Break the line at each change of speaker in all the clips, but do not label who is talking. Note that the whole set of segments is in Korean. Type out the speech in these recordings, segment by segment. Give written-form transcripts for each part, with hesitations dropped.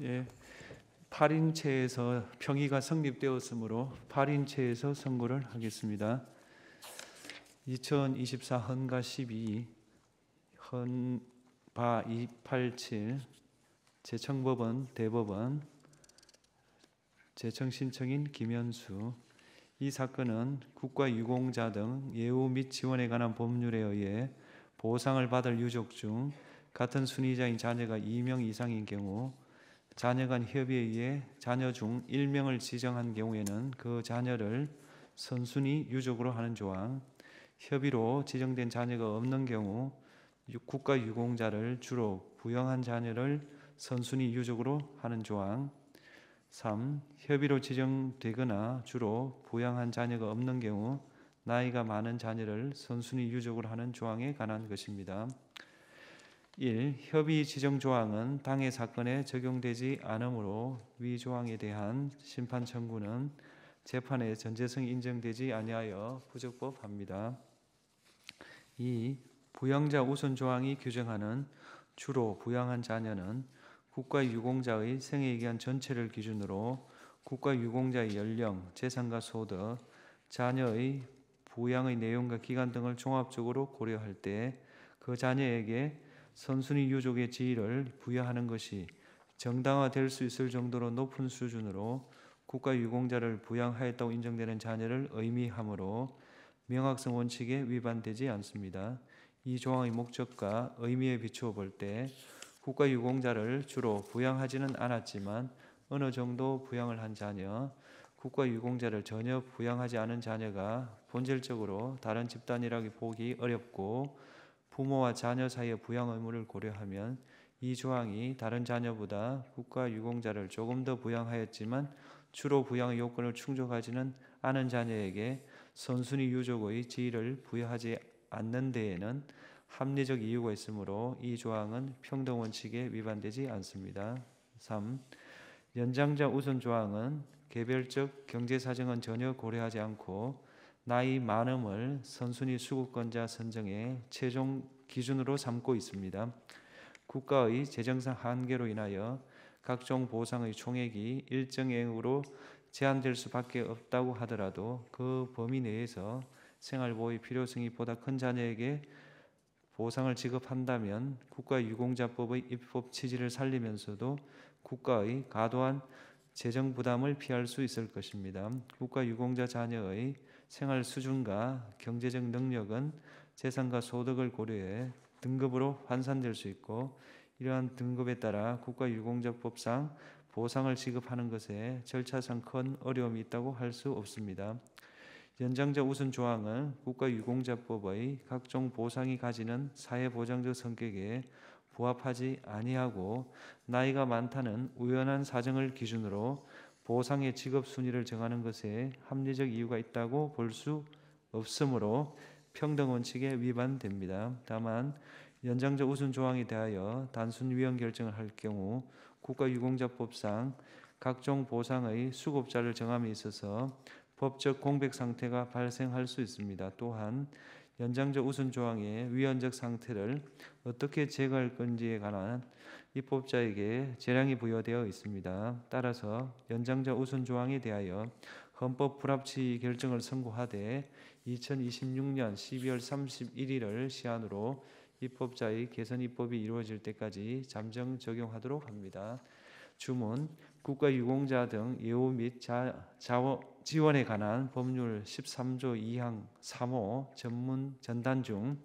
예, 8인체에서 평의가 성립되었으므로 8인체에서 선고를 하겠습니다. 2024 헌가 12, 헌바 287, 재청법원 대법원, 재청신청인 김현수. 이 사건은 국가유공자 등 예우 및 지원에 관한 법률에 의해 보상을 받을 유족 중 같은 순위자인 자녀가 2명 이상인 경우 자녀 간 협의에 의해 자녀 중 1명을 지정한 경우에는 그 자녀를 선순위 유족으로 하는 조항, 협의로 지정된 자녀가 없는 경우 국가유공자를 주로 부양한 자녀를 선순위 유족으로 하는 조항, 3. 협의로 지정되거나 주로 부양한 자녀가 없는 경우 나이가 많은 자녀를 선순위 유족으로 하는 조항에 관한 것입니다. 1. 협의 지정 조항은 당해 사건에 적용되지 않으므로 위 조항에 대한 심판 청구는 재판의 전제성이 인정되지 아니하여 부적법합니다. 2. 부양자 우선 조항이 규정하는 주로 부양한 자녀는 국가유공자의 생애 기간 전체를 기준으로 국가유공자의 연령, 재산과 소득, 자녀의 부양의 내용과 기간 등을 종합적으로 고려할 때 그 자녀에게 선순위 유족의 지위를 부여하는 것이 정당화될 수 있을 정도로 높은 수준으로 국가유공자를 부양하였다고 인정되는 자녀를 의미하므로 명확성 원칙에 위반되지 않습니다. 이 조항의 목적과 의미에 비추어 볼 때 국가유공자를 주로 부양하지는 않았지만 어느 정도 부양을 한 자녀, 국가유공자를 전혀 부양하지 않은 자녀가 본질적으로 다른 집단이라고 보기 어렵고 부모와 자녀 사이의 부양 의무를 고려하면 이 조항이 다른 자녀보다 국가유공자를 조금 더 부양하였지만 주로 부양의 요건을 충족하지는 않은 자녀에게 선순위 유족의 지위를 부여하지 않는 데에는 합리적 이유가 있으므로 이 조항은 평등 원칙에 위반되지 않습니다. 3. 연장자 우선 조항은 개별적 경제 사정은 전혀 고려하지 않고 나이 많음을 선순위 수급권자 선정의 최종 기준으로 삼고 있습니다. 국가의 재정상 한계로 인하여 각종 보상의 총액이 일정액으로 제한될 수밖에 없다고 하더라도 그 범위 내에서 생활보호의 필요성이 보다 큰 자녀에게 보상을 지급한다면 국가유공자법의 입법 취지를 살리면서도 국가의 과도한 재정 부담을 피할 수 있을 것입니다. 국가유공자 자녀의 생활 수준과 경제적 능력은 재산과 소득을 고려해 등급으로 환산될 수 있고 이러한 등급에 따라 국가유공자법상 보상을 지급하는 것에 절차상 큰 어려움이 있다고 할 수 없습니다. 연장자 우선 조항은 국가유공자법의 각종 보상이 가지는 사회보장적 성격에 부합하지 아니하고 나이가 많다는 우연한 사정을 기준으로 보상의 지급 순위를 정하는 것에 합리적 이유가 있다고 볼 수 없으므로 평등 원칙에 위반됩니다. 다만 연장자 우선 조항에 대하여 단순 위헌 결정을 할 경우 국가유공자법상 각종 보상의 수급자를 정함에 있어서 법적 공백 상태가 발생할 수 있습니다. 또한 연장자 우선 조항의 위헌적 상태를 어떻게 제거할 건지에 관한 입법자에게 재량이 부여되어 있습니다. 따라서 연장자 우선 조항에 대하여 헌법 불합치 결정을 선고하되 2026년 12월 31일을 시한으로 입법자의 개선 입법이 이루어질 때까지 잠정 적용하도록 합니다. 주문 국가유공자 등 예우 및 지원에 관한 법률 13조 2항 3호 전문 전단 중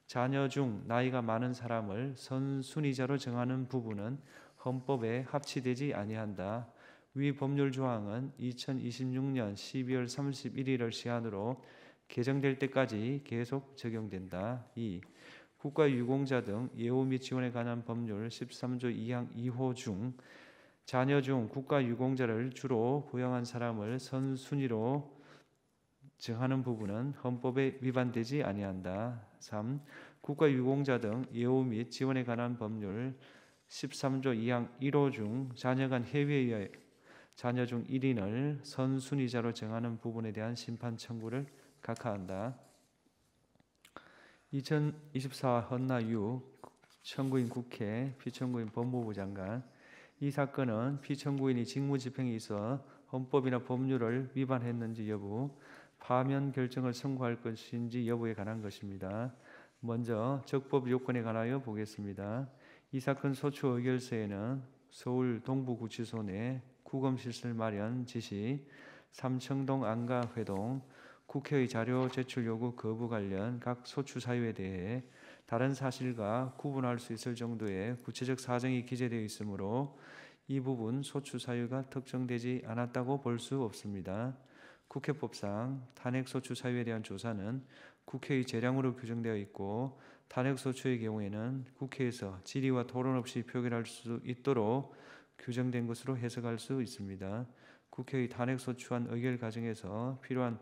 자녀 중 나이가 많은 사람을 선순위자로 정하는 부분은 헌법에 합치되지 아니한다. 위 법률 조항은 2026년 12월 31일을 시한으로 개정될 때까지 계속 적용된다. 2. 국가유공자 등 예우 및 지원에 관한 법률 13조 2항 2호 중 자녀 중 국가유공자를 주로 부양한 사람을 선순위로 정하는 부분은 헌법에 위반되지 아니한다. 3. 국가유공자 등 예우 및 지원에 관한 법률 13조 2항 1호 중 자녀 간 협의에 의해 자녀 중 1인을 선순위자로 정하는 부분에 대한 심판 청구를 각하한다. 2024 헌나 6 청구인 국회, 피청구인 법무부 장관. 이 사건은 피청구인이 직무집행에 있어 헌법이나 법률을 위반했는지 여부, 파면 결정을 선고할 것인지 여부에 관한 것입니다. 먼저 적법 요건에 관하여 보겠습니다. 이 사건 소추 의결서에는 서울 동부구치소 내 구검시설 마련 지시, 삼청동 안가회동, 국회의 자료 제출 요구 거부 관련 각 소추 사유에 대해 다른 사실과 구분할 수 있을 정도의 구체적 사정이 기재되어 있으므로 이 부분 소추 사유가 특정되지 않았다고 볼 수 없습니다. 국회법상 탄핵소추 사유에 대한 조사는 국회의 재량으로 규정되어 있고 탄핵소추의 경우에는 국회에서 질의와 토론 없이 표결할 수 있도록 규정된 것으로 해석할 수 있습니다. 국회의 탄핵소추안 의결 과정에서 필요한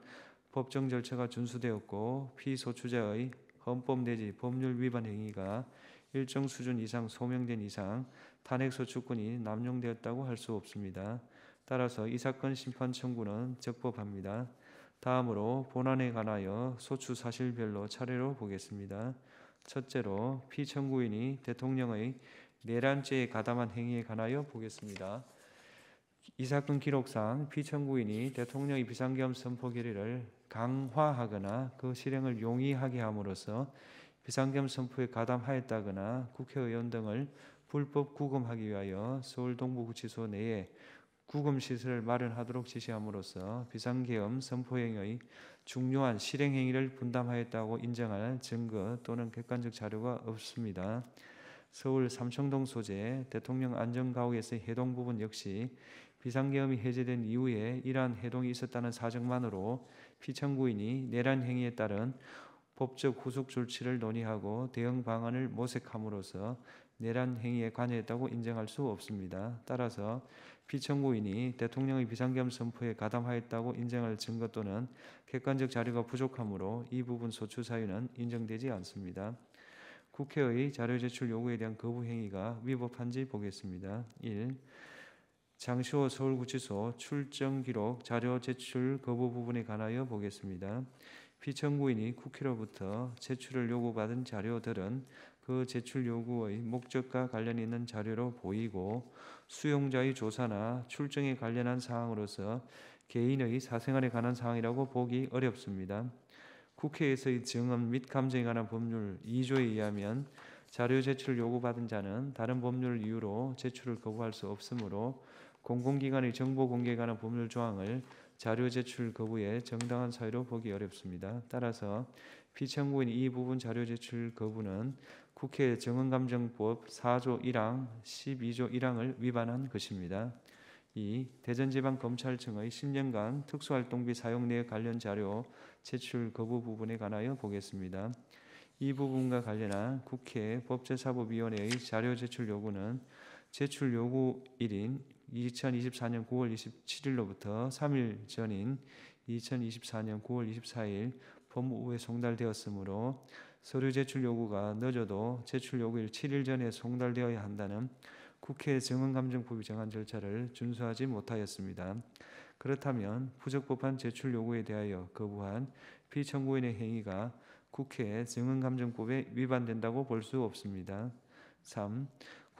법정 절차가 준수되었고 피소추자의 헌법 내지 법률 위반 행위가 일정 수준 이상 소명된 이상 탄핵소추권이 남용되었다고 할 수 없습니다. 따라서 이 사건 심판 청구는 적법합니다. 다음으로 본안에 관하여 소추 사실별로 차례로 보겠습니다. 첫째로 피청구인이 대통령의 내란죄에 가담한 행위에 관하여 보겠습니다. 이 사건 기록상 피청구인이 대통령의 비상계엄 선포 결의를 강화하거나 그 실행을 용이하게 함으로써 비상계엄 선포에 가담하였다거나 국회의원 등을 불법 구금하기 위하여 서울 동부구치소 내에 구금시설을 마련하도록 지시함으로써 비상계엄 선포행위의 중요한 실행행위를 분담하였다고 인정할 증거 또는 객관적 자료가 없습니다. 서울 삼청동 소재 대통령 안전가옥에서의 해동 부분 역시 비상계엄이 해제된 이후에 이러한 해동이 있었다는 사정만으로 피청구인이 내란 행위에 따른 법적 후속 조치를 논의하고 대응 방안을 모색함으로써 내란 행위에 관여했다고 인정할 수 없습니다. 따라서 피청구인이 대통령의 비상계엄 선포에 가담하였다고 인정할 증거 또는 객관적 자료가 부족하므로 이 부분 소추 사유는 인정되지 않습니다. 국회의 자료 제출 요구에 대한 거부 행위가 위법한지 보겠습니다. 1. 장시호 서울구치소 출정 기록 자료 제출 거부 부분에 관하여 보겠습니다. 피청구인이 국회로부터 제출을 요구받은 자료들은 그 제출 요구의 목적과 관련 있는 자료로 보이고 수용자의 조사나 출정에 관련한 사항으로서 개인의 사생활에 관한 사항이라고 보기 어렵습니다. 국회에서의 증언 및 감정에 관한 법률 2조에 의하면 자료 제출 요구받은 자는 다른 법률 이유로 제출을 거부할 수 없으므로 공공기관의 정보 공개에 관한 법률 조항을 자료 제출 거부의 정당한 사유로 보기 어렵습니다. 따라서 피청구인 이 부분 자료 제출 거부는 국회 증언감정법 4조 1항 12조 1항을 위반한 것입니다. 2. 대전지방검찰청의 10년간 특수활동비 사용 내역 관련 자료 제출 거부 부분에 관하여 보겠습니다. 이 부분과 관련한 국회 법제사법위원회의 자료 제출 요구는 제출 요구일인 2024년 9월 27일로부터 3일 전인 2024년 9월 24일 법무부에 송달되었으므로 서류 제출 요구가 늦어도 제출 요구일 7일 전에 송달되어야 한다는 국회 증언감정법이 정한 절차를 준수하지 못하였습니다. 그렇다면 부적법한 제출 요구에 대하여 거부한 피청구인의 행위가 국회 증언감정법에 위반된다고 볼 수 없습니다. 3.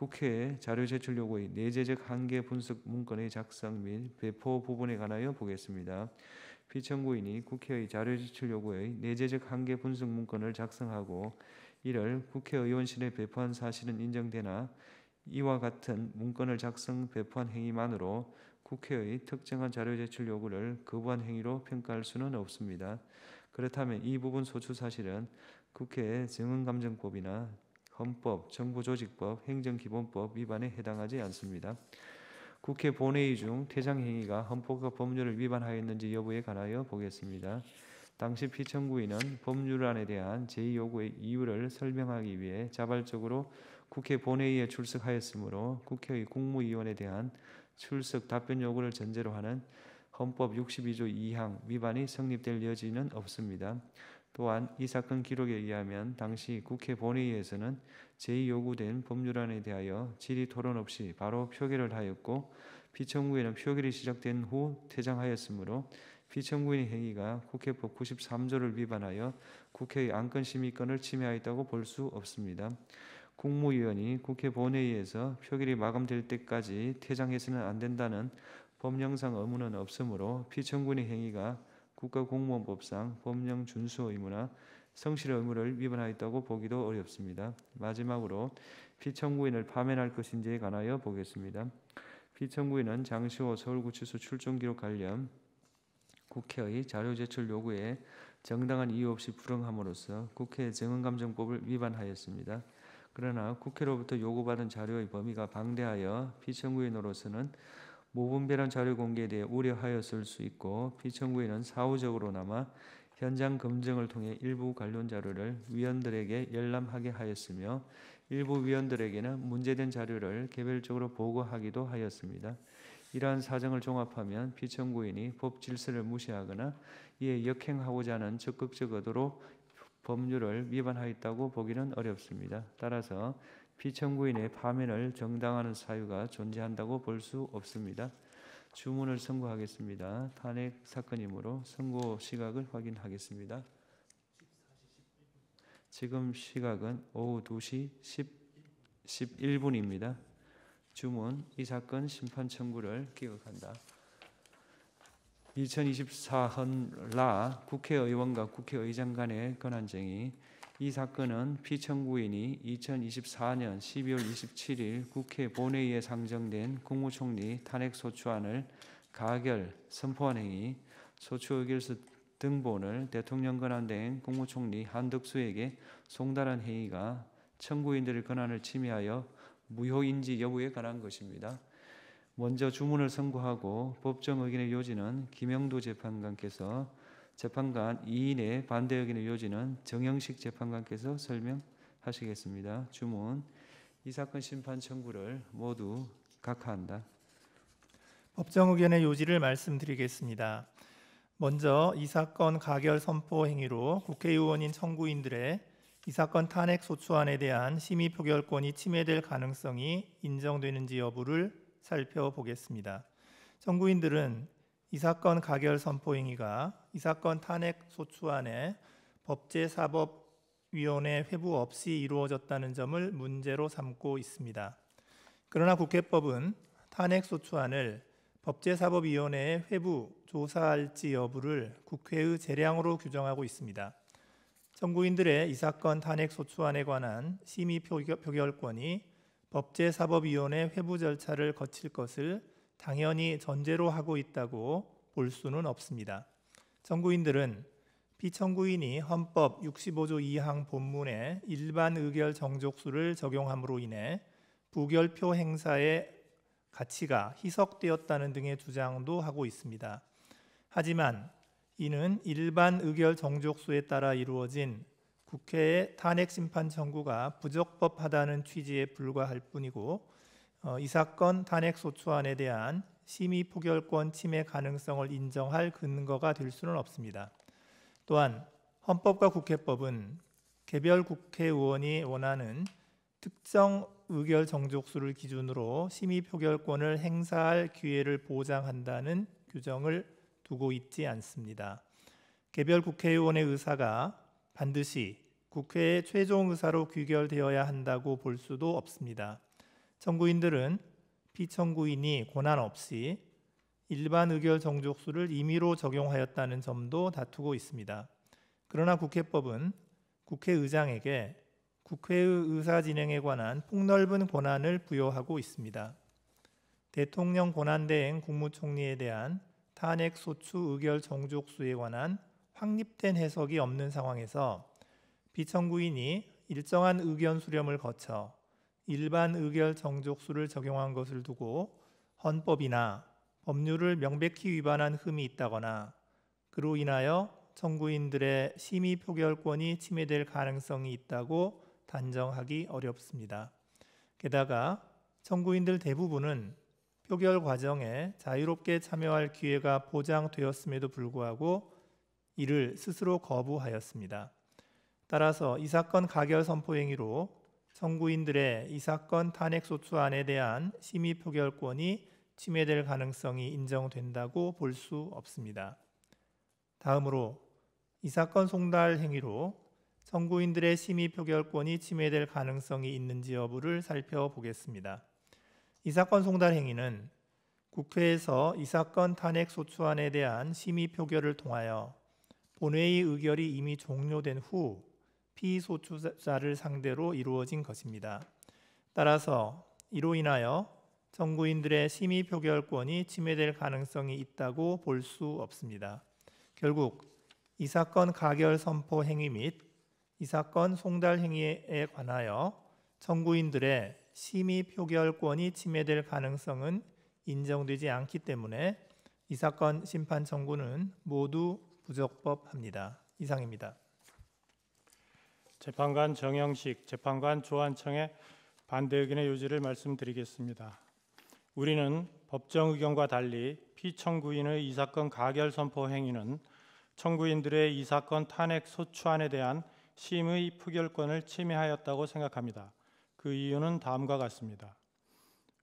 국회의 자료 제출 요구의 내재적 한계 분석 문건의 작성 및 배포 부분에 관하여 보겠습니다. 피청구인이 국회의 자료 제출 요구의 내재적 한계 분석 문건을 작성하고 이를 국회의원실에 배포한 사실은 인정되나 이와 같은 문건을 작성 배포한 행위만으로 국회의 특정한 자료 제출 요구를 거부한 행위로 평가할 수는 없습니다. 그렇다면 이 부분 소추 사실은 국회의 증언감정법이나 헌법, 정부조직법, 행정기본법 위반에 해당하지 않습니다. 국회 본회의 중 퇴장 행위가 헌법과 법률을 위반하였는지 여부에 관하여 보겠습니다. 당시 피청구인은 법률안에 대한 제2요구의 이유를 설명하기 위해 자발적으로 국회 본회의에 출석하였으므로 국회의 국무위원에 대한 출석 답변 요구를 전제로 하는 헌법 62조 2항 위반이 성립될 여지는 없습니다. 또한 이 사건 기록에 의하면 당시 국회 본회의에서는 제2요구된 법률안에 대하여 질의 토론 없이 바로 표결을 하였고 피청구인은 표결이 시작된 후 퇴장하였으므로 피청구인의 행위가 국회법 93조를 위반하여 국회의 안건심의권을 침해하였다고 볼 수 없습니다. 국무위원이 국회 본회의에서 표결이 마감될 때까지 퇴장해서는 안 된다는 법령상 의무는 없으므로 피청구인의 행위가 국가공무원법상 법령 준수 의무나 성실 의무를 위반하였다고 보기도 어렵습니다. 마지막으로 피청구인을 파면할 것인지에 관하여 보겠습니다. 피청구인은 장시호 서울구치소 출정 기록 관련 국회의 자료 제출 요구에 정당한 이유 없이 불응함으로써 국회 정언감정법을 위반하였습니다. 그러나 국회로부터 요구받은 자료의 범위가 방대하여 피청구인으로서는 무분별한 자료 공개에 대해 우려하였을 수 있고, 피청구인은 사후적으로나마 현장 검증을 통해 일부 관련 자료를 위원들에게 열람하게 하였으며, 일부 위원들에게는 문제된 자료를 개별적으로 보고하기도 하였습니다. 이러한 사정을 종합하면 피청구인이 법 질서를 무시하거나 이에 역행하고자 하는 적극적 의도로 법률을 위반하였다고 보기는 어렵습니다. 따라서 피청구인의 파면을 정당화하는 사유가 존재한다고 볼 수 없습니다. 주문을 선고하겠습니다. 탄핵 사건이므로 선고 시각을 확인하겠습니다. 지금 시각은 오후 2시 11분입니다. 주문, 이 사건 심판 청구를 기각한다. 2024헌 라 국회의원과 국회의장 간의 권한쟁의. 이 사건은 피청구인이 2024년 12월 27일 국회 본회의에 상정된 국무총리 탄핵소추안을 가결, 선포한 행위, 소추의결서 등본을 대통령 권한대행 국무총리 한덕수에게 송달한 행위가 청구인들의 권한을 침해하여 무효인지 여부에 관한 것입니다. 먼저 주문을 선고하고 법정 의견의 요지는 김영도 재판관께서, 재판관 2인의 반대 의견의 요지는 정영식 재판관께서 설명하시겠습니다. 주문, 이 사건 심판 청구를 모두 각하한다.
법정 의견의 요지를 말씀드리겠습니다. 먼저 이 사건 가결 선포 행위로 국회의원인 청구인들의 이 사건 탄핵 소추안에 대한 심의 표결권이 침해될 가능성이 인정되는지 여부를 살펴보겠습니다. 청구인들은 이 사건 가결 선포 행위가 이 사건 탄핵 소추안에 법제사법위원회 회부 없이 이루어졌다는 점을 문제로 삼고 있습니다. 그러나 국회법은 탄핵 소추안을 법제사법위원회에 회부 조사할지 여부를 국회의 재량으로 규정하고 있습니다. 청구인들의 이 사건 탄핵 소추안에 관한 심의 표결권이 법제사법위원회 회부 절차를 거칠 것을 당연히 전제로 하고 있다고 볼 수는 없습니다. 청구인들은 피청구인이 헌법 65조 2항 본문의 일반 의결 정족수를 적용함으로 인해 부결표 행사의 가치가 희석되었다는 등의 주장도 하고 있습니다. 하지만 이는 일반 의결 정족수에 따라 이루어진 국회의 탄핵 심판 청구가 부적법하다는 취지에 불과할 뿐이고, 이 사건 탄핵 소추안에 대한 심의 표결권 침해 가능성을 인정할 근거가 될 수는 없습니다. 또한 헌법과 국회법은 개별 국회의원이 원하는 특정 의결 정족수를 기준으로 심의 표결권을 행사할 기회를 보장한다는 규정을 두고 있지 않습니다. 개별 국회의원의 의사가 반드시 국회의 최종 의사로 귀결되어야 한다고 볼 수도 없습니다. 청구인들은 피청구인이 권한 없이 일반 의결 정족수를 임의로 적용하였다는 점도 다투고 있습니다. 그러나 국회법은 국회의장에게 국회의 의사 진행에 관한 폭넓은 권한을 부여하고 있습니다. 대통령 권한대행 국무총리에 대한 탄핵 소추 의결 정족수에 관한 확립된 해석이 없는 상황에서 피청구인이 일정한 의견 수렴을 거쳐 일반 의결 정족수를 적용한 것을 두고 헌법이나 법률을 명백히 위반한 흠이 있다거나 그로 인하여 청구인들의 심의 표결권이 침해될 가능성이 있다고 단정하기 어렵습니다. 게다가 청구인들 대부분은 표결 과정에 자유롭게 참여할 기회가 보장되었음에도 불구하고 이를 스스로 거부하였습니다. 따라서 이 사건 가결 선포 행위로 청구인들의 이 사건 탄핵 소추안에 대한 심의 표결권이 침해될 가능성이 인정된다고 볼 수 없습니다. 다음으로 이 사건 송달 행위로 청구인들의 심의 표결권이 침해될 가능성이 있는지 여부를 살펴보겠습니다. 이 사건 송달 행위는 국회에서 이 사건 탄핵 소추안에 대한 심의 표결을 통하여 본회의 의결이 이미 종료된 후 피소추자를 상대로 이루어진 것입니다. 따라서 이로 인하여 청구인들의 심의 표결권이 침해될 가능성이 있다고 볼 수 없습니다. 결국 이 사건 가결 선포 행위 및 이 사건 송달 행위에 관하여 청구인들의 심의 표결권이 침해될 가능성은 인정되지 않기 때문에 이 사건 심판 청구는 모두 부적법합니다. 이상입니다.
재판관 정영식, 재판관 조한청의 반대 의견의 요지를 말씀드리겠습니다. 우리는 법정 의견과 달리 피청구인의 이 사건 가결 선포 행위는 청구인들의 이 사건 탄핵 소추안에 대한 심의 표결권을 침해하였다고 생각합니다. 그 이유는 다음과 같습니다.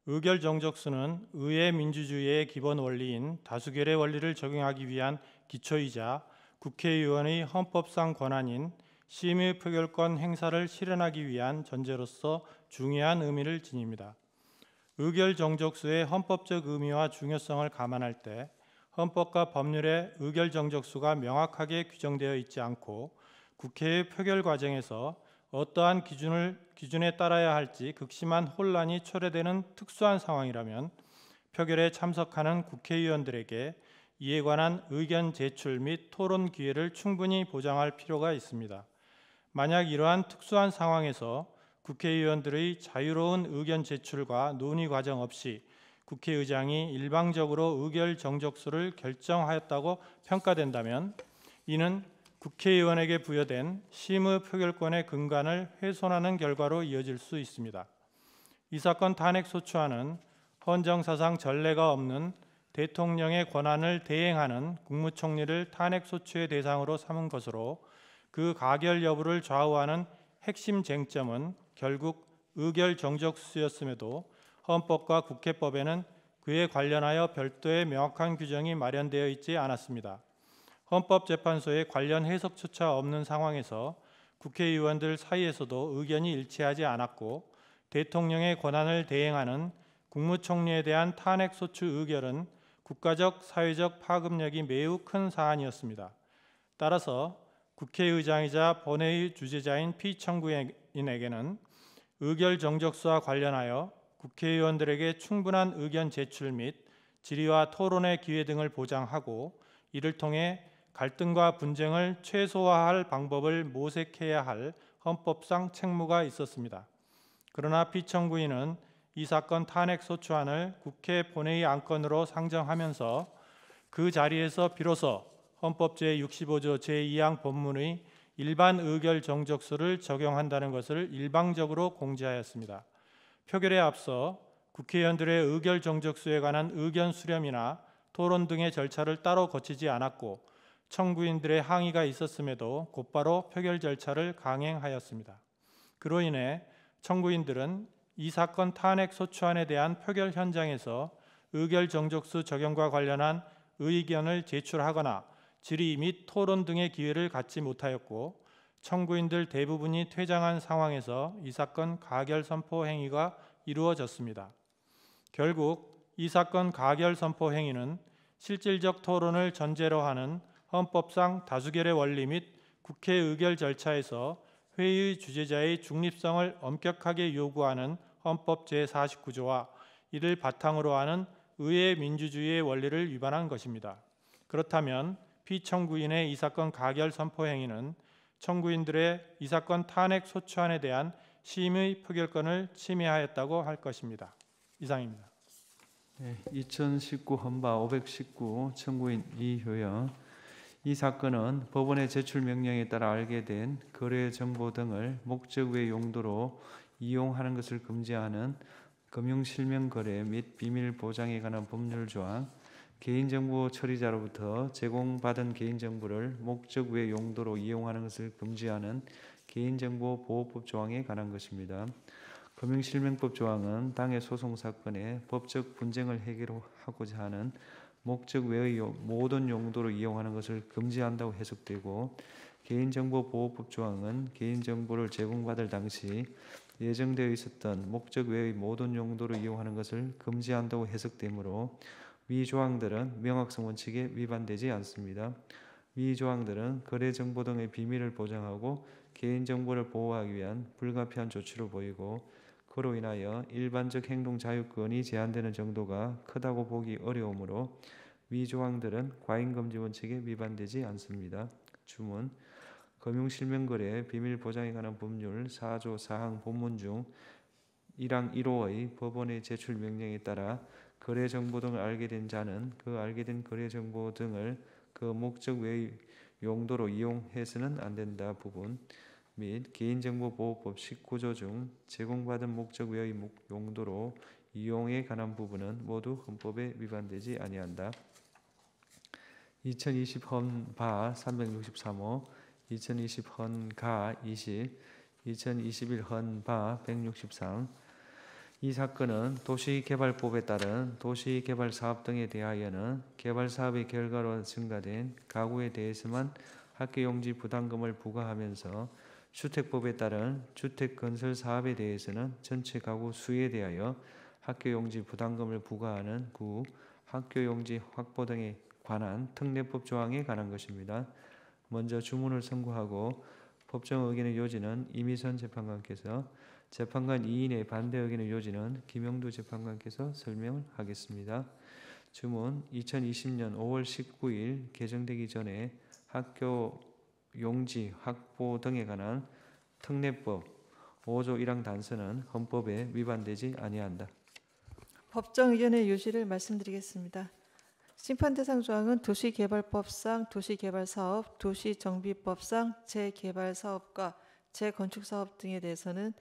의결 정적수는 의회 민주주의의 기본 원리인 다수결의 원리를 적용하기 위한 기초이자 국회의원의 헌법상 권한인 심의 표결권 행사를 실현하기 위한 전제로서 중요한 의미를 지닙니다. 의결 정적수의 헌법적 의미와 중요성을 감안할 때 헌법과 법률에 의결 정적수가 명확하게 규정되어 있지 않고 국회의 표결 과정에서 어떠한 기준에 따라야 할지 극심한 혼란이 초래되는 특수한 상황이라면 표결에 참석하는 국회의원들에게 이에 관한 의견 제출 및 토론 기회를 충분히 보장할 필요가 있습니다. 만약 이러한 특수한 상황에서 국회의원들의 자유로운 의견 제출과 논의 과정 없이 국회의장이 일방적으로 의결 정적수를 결정하였다고 평가된다면 이는 국회의원에게 부여된 심의 표결권의 근간을 훼손하는 결과로 이어질 수 있습니다. 이 사건 탄핵 소추안은 헌정사상 전례가 없는 대통령의 권한을 대행하는 국무총리를 탄핵 소추의 대상으로 삼은 것으로 그 가결 여부를 좌우하는 핵심 쟁점은 결국 의결 정적수였음에도 헌법과 국회법에는 그에 관련하여 별도의 명확한 규정이 마련되어 있지 않았습니다. 헌법재판소에 관련 해석조차 없는 상황에서 국회의원들 사이에서도 의견이 일치하지 않았고 대통령의 권한을 대행하는 국무총리에 대한 탄핵 소추 의결은 국가적 사회적 파급력이 매우 큰 사안이었습니다. 따라서 국회의장이자 본회의 주재자인 피청구인에게는 의결 정적수와 관련하여 국회의원들에게 충분한 의견 제출 및 질의와 토론의 기회 등을 보장하고 이를 통해 갈등과 분쟁을 최소화할 방법을 모색해야 할 헌법상 책무가 있었습니다. 그러나 피청구인은 이 사건 탄핵 소추안을 국회 본회의 안건으로 상정하면서 그 자리에서 비로소 헌법 제65조 제2항 본문의 일반 의결 정적수를 적용한다는 것을 일방적으로 공지하였습니다. 표결에 앞서 국회의원들의 의결 정적수에 관한 의견 수렴이나 토론 등의 절차를 따로 거치지 않았고 청구인들의 항의가 있었음에도 곧바로 표결 절차를 강행하였습니다. 그로 인해 청구인들은 이 사건 탄핵 소추안에 대한 표결 현장에서 의결 정적수 적용과 관련한 의견을 제출하거나 질의 및 토론 등의 기회를 갖지 못하였고 청구인들 대부분이 퇴장한 상황에서 이 사건 가결 선포 행위가 이루어졌습니다. 결국 이 사건 가결 선포 행위는 실질적 토론을 전제로 하는 헌법상 다수결의 원리 및 국회 의결 절차에서 회의 주재자의 중립성을 엄격하게 요구하는 헌법 제49조와 이를 바탕으로 하는 의회 민주주의의 원리를 위반한 것입니다. 그렇다면 피청구인의 이 사건 가결 선포 행위는 청구인들의 이 사건 탄핵 소추안에 대한 심의 표결권을 침해하였다고 할 것입니다. 이상입니다.
2019 헌바 519 청구인 이효영. 이 사건은 법원의 제출 명령에 따라 알게 된 거래 정보 등을 목적 외 용도로 이용하는 것을 금지하는 금융실명거래 및 비밀 보장에 관한 법률 조항, 개인정보 처리자로부터 제공받은 개인정보를 목적 외 용도로 이용하는 것을 금지하는 개인정보보호법 조항에 관한 것입니다. 금융실명법 조항은 당해 소송 사건의 법적 분쟁을 해결하고자 하는 목적 외의 모든 용도로 이용하는 것을 금지한다고 해석되고, 개인정보보호법 조항은 개인정보를 제공받을 당시 예정되어 있었던 목적 외의 모든 용도로 이용하는 것을 금지한다고 해석되므로 위 조항들은 명확성 원칙에 위반되지 않습니다. 위 조항들은 거래정보 등의 비밀을 보장하고 개인정보를 보호하기 위한 불가피한 조치로 보이고, 그로 인하여 일반적 행동 자유권이 제한되는 정도가 크다고 보기 어려우므로 위 조항들은 과잉금지 원칙에 위반되지 않습니다. 주문: 금융실명거래 비밀 보장에 관한 법률 4조 4항 본문 중 1항 1호의 법원의 제출 명령에 따라 거래정보 등을 알게 된 자는 그 알게 된 거래정보 등을 그 목적 외의 용도로 이용해서는 안 된다 부분 및 개인정보보호법 19조 중 제공받은 목적 외의 용도로 이용에 관한 부분은 모두 헌법에 위반되지 아니한다. 2020 헌바 363호, 2020 헌가 20, 2021 헌바 163. 이 사건은 도시개발법에 따른 도시개발사업 등에 대하여는 개발사업의 결과로 증가된 가구에 대해서만 학교용지 부담금을 부과하면서 주택법에 따른 주택건설사업에 대해서는 전체 가구 수에 대하여 학교용지 부담금을 부과하는 구 학교용지 확보 등에 관한 특례법 조항에 관한 것입니다. 먼저 주문을 선고하고 법정 의견의 요지는 이미선 재판관께서, 재판관 2인의 반대 의견의 요지는 김영두 재판관께서 설명을 하겠습니다. 주문: 2020년 5월 19일 개정되기 전에 학교 용지 확보 등에 관한 특례법 5조 1항 단서는 헌법에 위반되지 아니한다.
법정 의견의 요지를 말씀드리겠습니다. 심판 대상 조항은 도시개발법상 도시개발사업, 도시정비법상 재개발사업과 재건축사업 등에 대해서는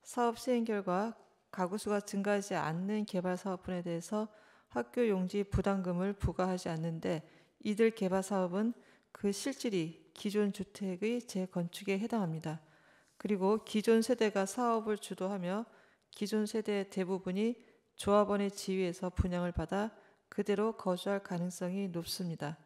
사업 시행 결과 가구 수가 증가하지 않는 개발사업분에 대해서 학교 용지 부담금을 부과하지 않는데, 이들 개발사업은 그 실질이 기존 주택의 재건축에 해당합니다. 그리고 기존 세대가 사업을 주도하며 기존 세대의 대부분이 조합원의 지위에서 분양을 받아 그대로 거주할 가능성이 높습니다.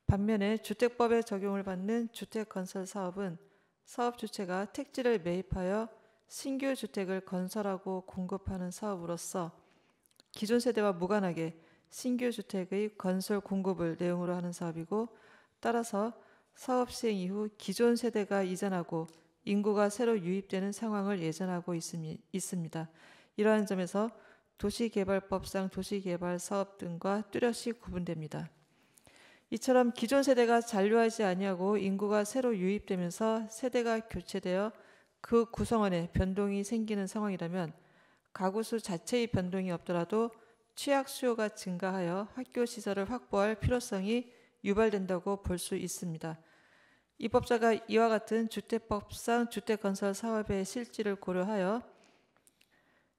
반면에 주택법에 적용을 받는 주택건설 사업은 사업 주체가 택지를 매입하여 신규 주택을 건설하고 공급하는 사업으로서 기존 세대와 무관하게 신규 주택의 건설 공급을 내용으로 하는 사업이고, 따라서 사업 시행 이후 기존 세대가 이전하고 인구가 새로 유입되는 상황을 예전하고 있습니다. 이러한 점에서 도시개발법상 도시개발사업 등과 뚜렷이 구분됩니다. 이처럼 기존 세대가 잔류하지 아니하고 인구가 새로 유입되면서 세대가 교체되어 그 구성원에 변동이 생기는 상황이라면 가구수 자체의 변동이 없더라도 취약 수요가 증가하여 학교 시설을 확보할 필요성이 유발된다고 볼 수 있습니다. 입법자가 이와 같은 주택법상 주택건설 사업의 실질을 고려하여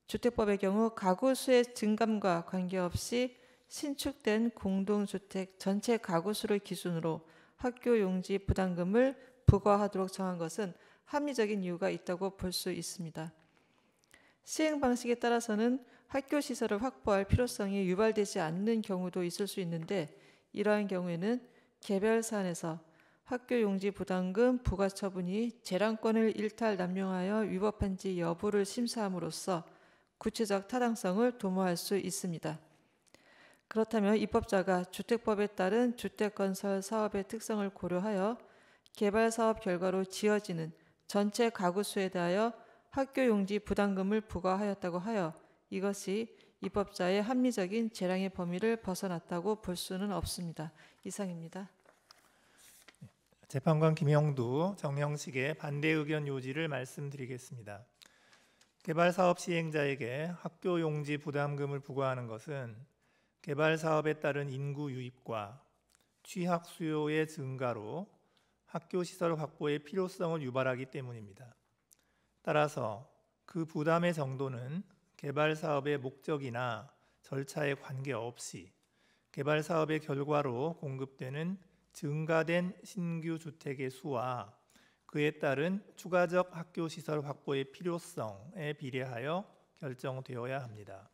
주택법의 경우 가구 수의 증감과 관계없이 신축된 공동주택 전체 가구 수를 기준으로 학교 용지 부담금을 부과하도록 정한 것은 합리적인 이유가 있다고 볼 수 있습니다. 시행 방식에 따라서는 학교 시설을 확보할 필요성이 유발되지 않는 경우도 있을 수 있는데, 이러한 경우에는 개별 사안에서 학교 용지 부담금 부과 처분이 재량권을 일탈 남용하여 위법한지 여부를 심사함으로써 구체적 타당성을 도모할 수 있습니다. 그렇다면 입법자가 주택법에 따른 주택건설 사업의 특성을 고려하여 개발사업 결과로 지어지는 전체 가구 수에 대하여 학교 용지 부담금을 부과하였다고 하여 이것이 입법자의 합리적인 재량의 범위를 벗어났다고 볼 수는 없습니다. 이상입니다.
재판관 김영두, 정명식의 반대 의견 요지를 말씀드리겠습니다. 개발사업 시행자에게 학교 용지 부담금을 부과하는 것은 개발사업에 따른 인구 유입과 취학 수요의 증가로 학교 시설 확보의 필요성을 유발하기 때문입니다. 따라서 그 부담의 정도는 개발사업의 목적이나 절차에 관계없이 개발사업의 결과로 공급되는 증가된 신규 주택의 수와 그에 따른 추가적 학교 시설 확보의 필요성에 비례하여 결정되어야 합니다.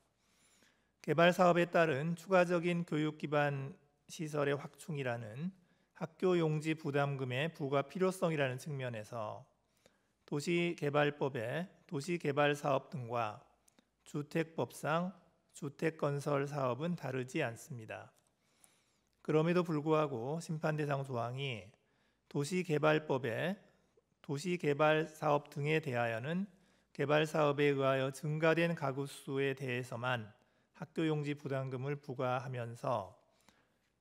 개발 사업에 따른 추가적인 교육 기반 시설의 확충이라는 학교 용지 부담금의 부과 필요성이라는 측면에서 도시개발법의 도시개발사업 등과 주택법상 주택건설 사업은 다르지 않습니다. 그럼에도 불구하고 심판대상 조항이 도시개발법의 도시개발사업 등에 대하여는 개발사업에 의하여 증가된 가구 수에 대해서만 학교용지 부담금을 부과하면서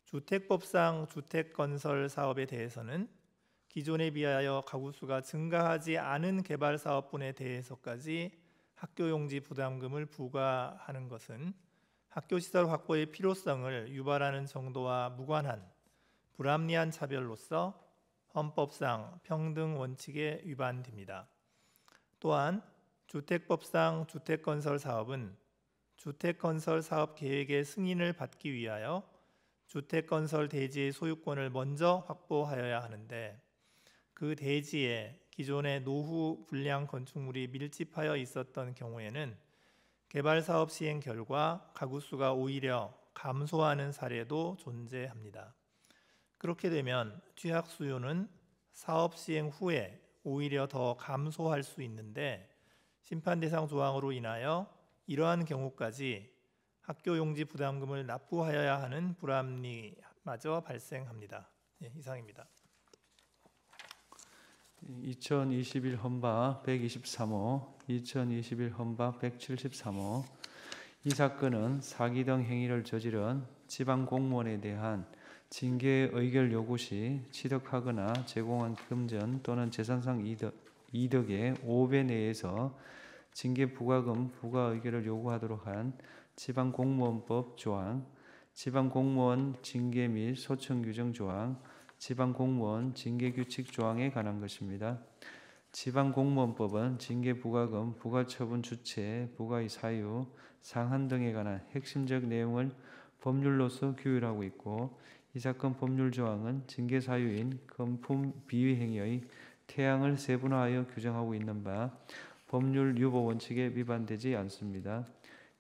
주택법상 주택건설 사업에 대해서는 기존에 비하여 가구 수가 증가하지 않은 개발 사업분에 대해서까지 학교용지 부담금을 부과하는 것은 학교 시설 확보의 필요성을 유발하는 정도와 무관한 불합리한 차별로서 헌법상 평등 원칙에 위반됩니다. 또한 주택법상 주택건설 사업은 주택건설 사업 계획의 승인을 받기 위하여 주택건설 대지의 소유권을 먼저 확보하여야 하는데 그 대지에 기존의 노후 불량 건축물이 밀집하여 있었던 경우에는 개발사업 시행 결과 가구 수가 오히려 감소하는 사례도 존재합니다. 그렇게 되면 취약 수요는 사업 시행 후에 오히려 더 감소할 수 있는데 심판 대상 조항으로 인하여 이러한 경우까지 학교 용지 부담금을 납부하여야 하는 불합리마저 발생합니다. 이상입니다.
2021 헌바 123호, 2021 헌바 173호. 이 사건은 사기 등 행위를 저지른 지방 공무원에 대한 징계 의결 요구 시 취득하거나 제공한 금전 또는 재산상 이득의 5배 내에서 징계 부과금 부과 의결을 요구하도록 한 지방공무원법 조항, 지방공무원 징계 및 소청 규정 조항, 지방공무원 징계규칙 조항에 관한 것입니다. 지방공무원법은 징계부과금, 부과처분 주체, 부과의 사유, 상한 등에 관한 핵심적 내용을 법률로서 규율하고 있고 이 사건 법률 조항은 징계 사유인 금품 비위 행위의 태양을 세분화하여 규정하고 있는 바 법률 유보 원칙에 위반되지 않습니다.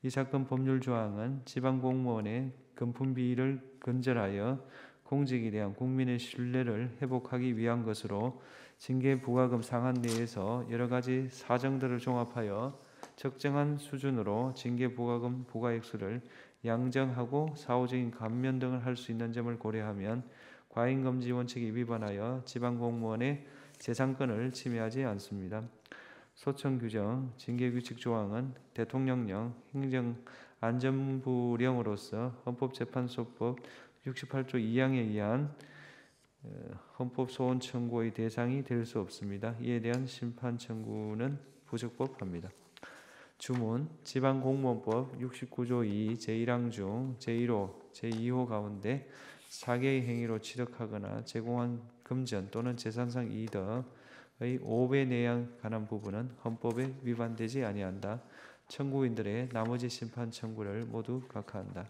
이 사건 법률 조항은 지방공무원의 금품 비위를 근절하여 공직에 대한 국민의 신뢰를 회복하기 위한 것으로 징계 부과금 상한 내에서 여러 가지 사정들을 종합하여 적정한 수준으로 징계 부과금 부과 액수를 양정하고 사후적인 감면 등을 할 수 있는 점을 고려하면 과잉금지 원칙에 위반하여 지방공무원의 재산권을 침해하지 않습니다. 소청 규정, 징계 규칙 조항은 대통령령, 행정안전부령으로서 헌법재판소법 68조 2항에 의한 헌법 소원 청구의 대상이 될 수 없습니다. 이에 대한 심판 청구는 부적법합니다. 주문, 지방공무원법 69조 2 제1항 중 제1호, 제2호 가운데 사개의 행위로 취득하거나 제공한 금전 또는 재산상 이득의 5배 내에 관한 부분은 헌법에 위반되지 아니한다. 청구인들의 나머지 심판 청구를 모두 각하한다.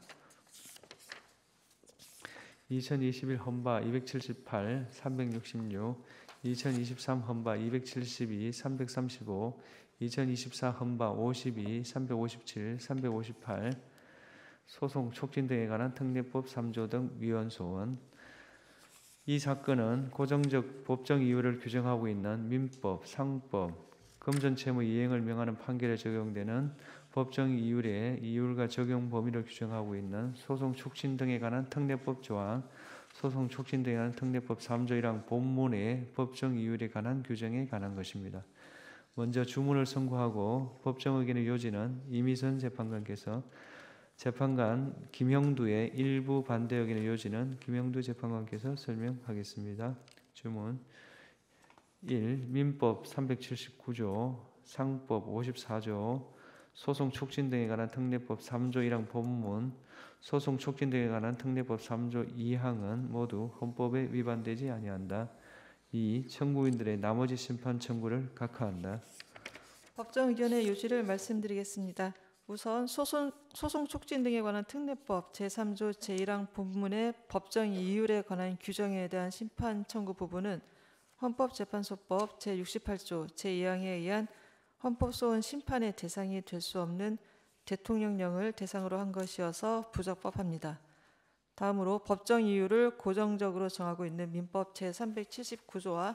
2021 헌바 278, 366, 2023 헌바 272, 335, 2024 헌바 52, 357, 358 소송 촉진 등에 관한 특례법 3조 등 위헌 소원. 이 사건은 고정적 법정 이유를 규정하고 있는 민법, 상법, 금전채무 이행을 명하는 판결에 적용되는 법정 이율의 이율과 적용 범위를 규정하고 있는 소송 촉진 등에 관한 특례법 조항, 소송 촉진 등에 관한 특례법 3조 1항 본문의 법정 이율에 관한 규정에 관한 것입니다. 먼저 주문을 선고하고 법정 의견의 요지는 이미선 재판관께서 재판관 김형두의 일부 반대 의견의 요지는 김형두 재판관께서 설명하겠습니다. 주문 1. 민법 379조, 상법 54조, 소송 촉진 등에 관한 특례법 3조 1항 본문, 소송 촉진 등에 관한 특례법 3조 2항은 모두 헌법에 위반되지 아니한다. 2. 청구인들의 나머지 심판 청구를 각하한다.
법정 의견의 요지를 말씀드리겠습니다. 우선 소송 촉진 등에 관한 특례법 제3조 제1항 본문의 법정 이율에 관한 규정에 대한 심판 청구 부분은 헌법재판소법 제68조 제2항에 의한 헌법소원 심판의 대상이 될 수 없는 대통령령을 대상으로 한 것이어서 부적법합니다. 다음으로 법정 이유를 고정적으로 정하고 있는 민법 제379조와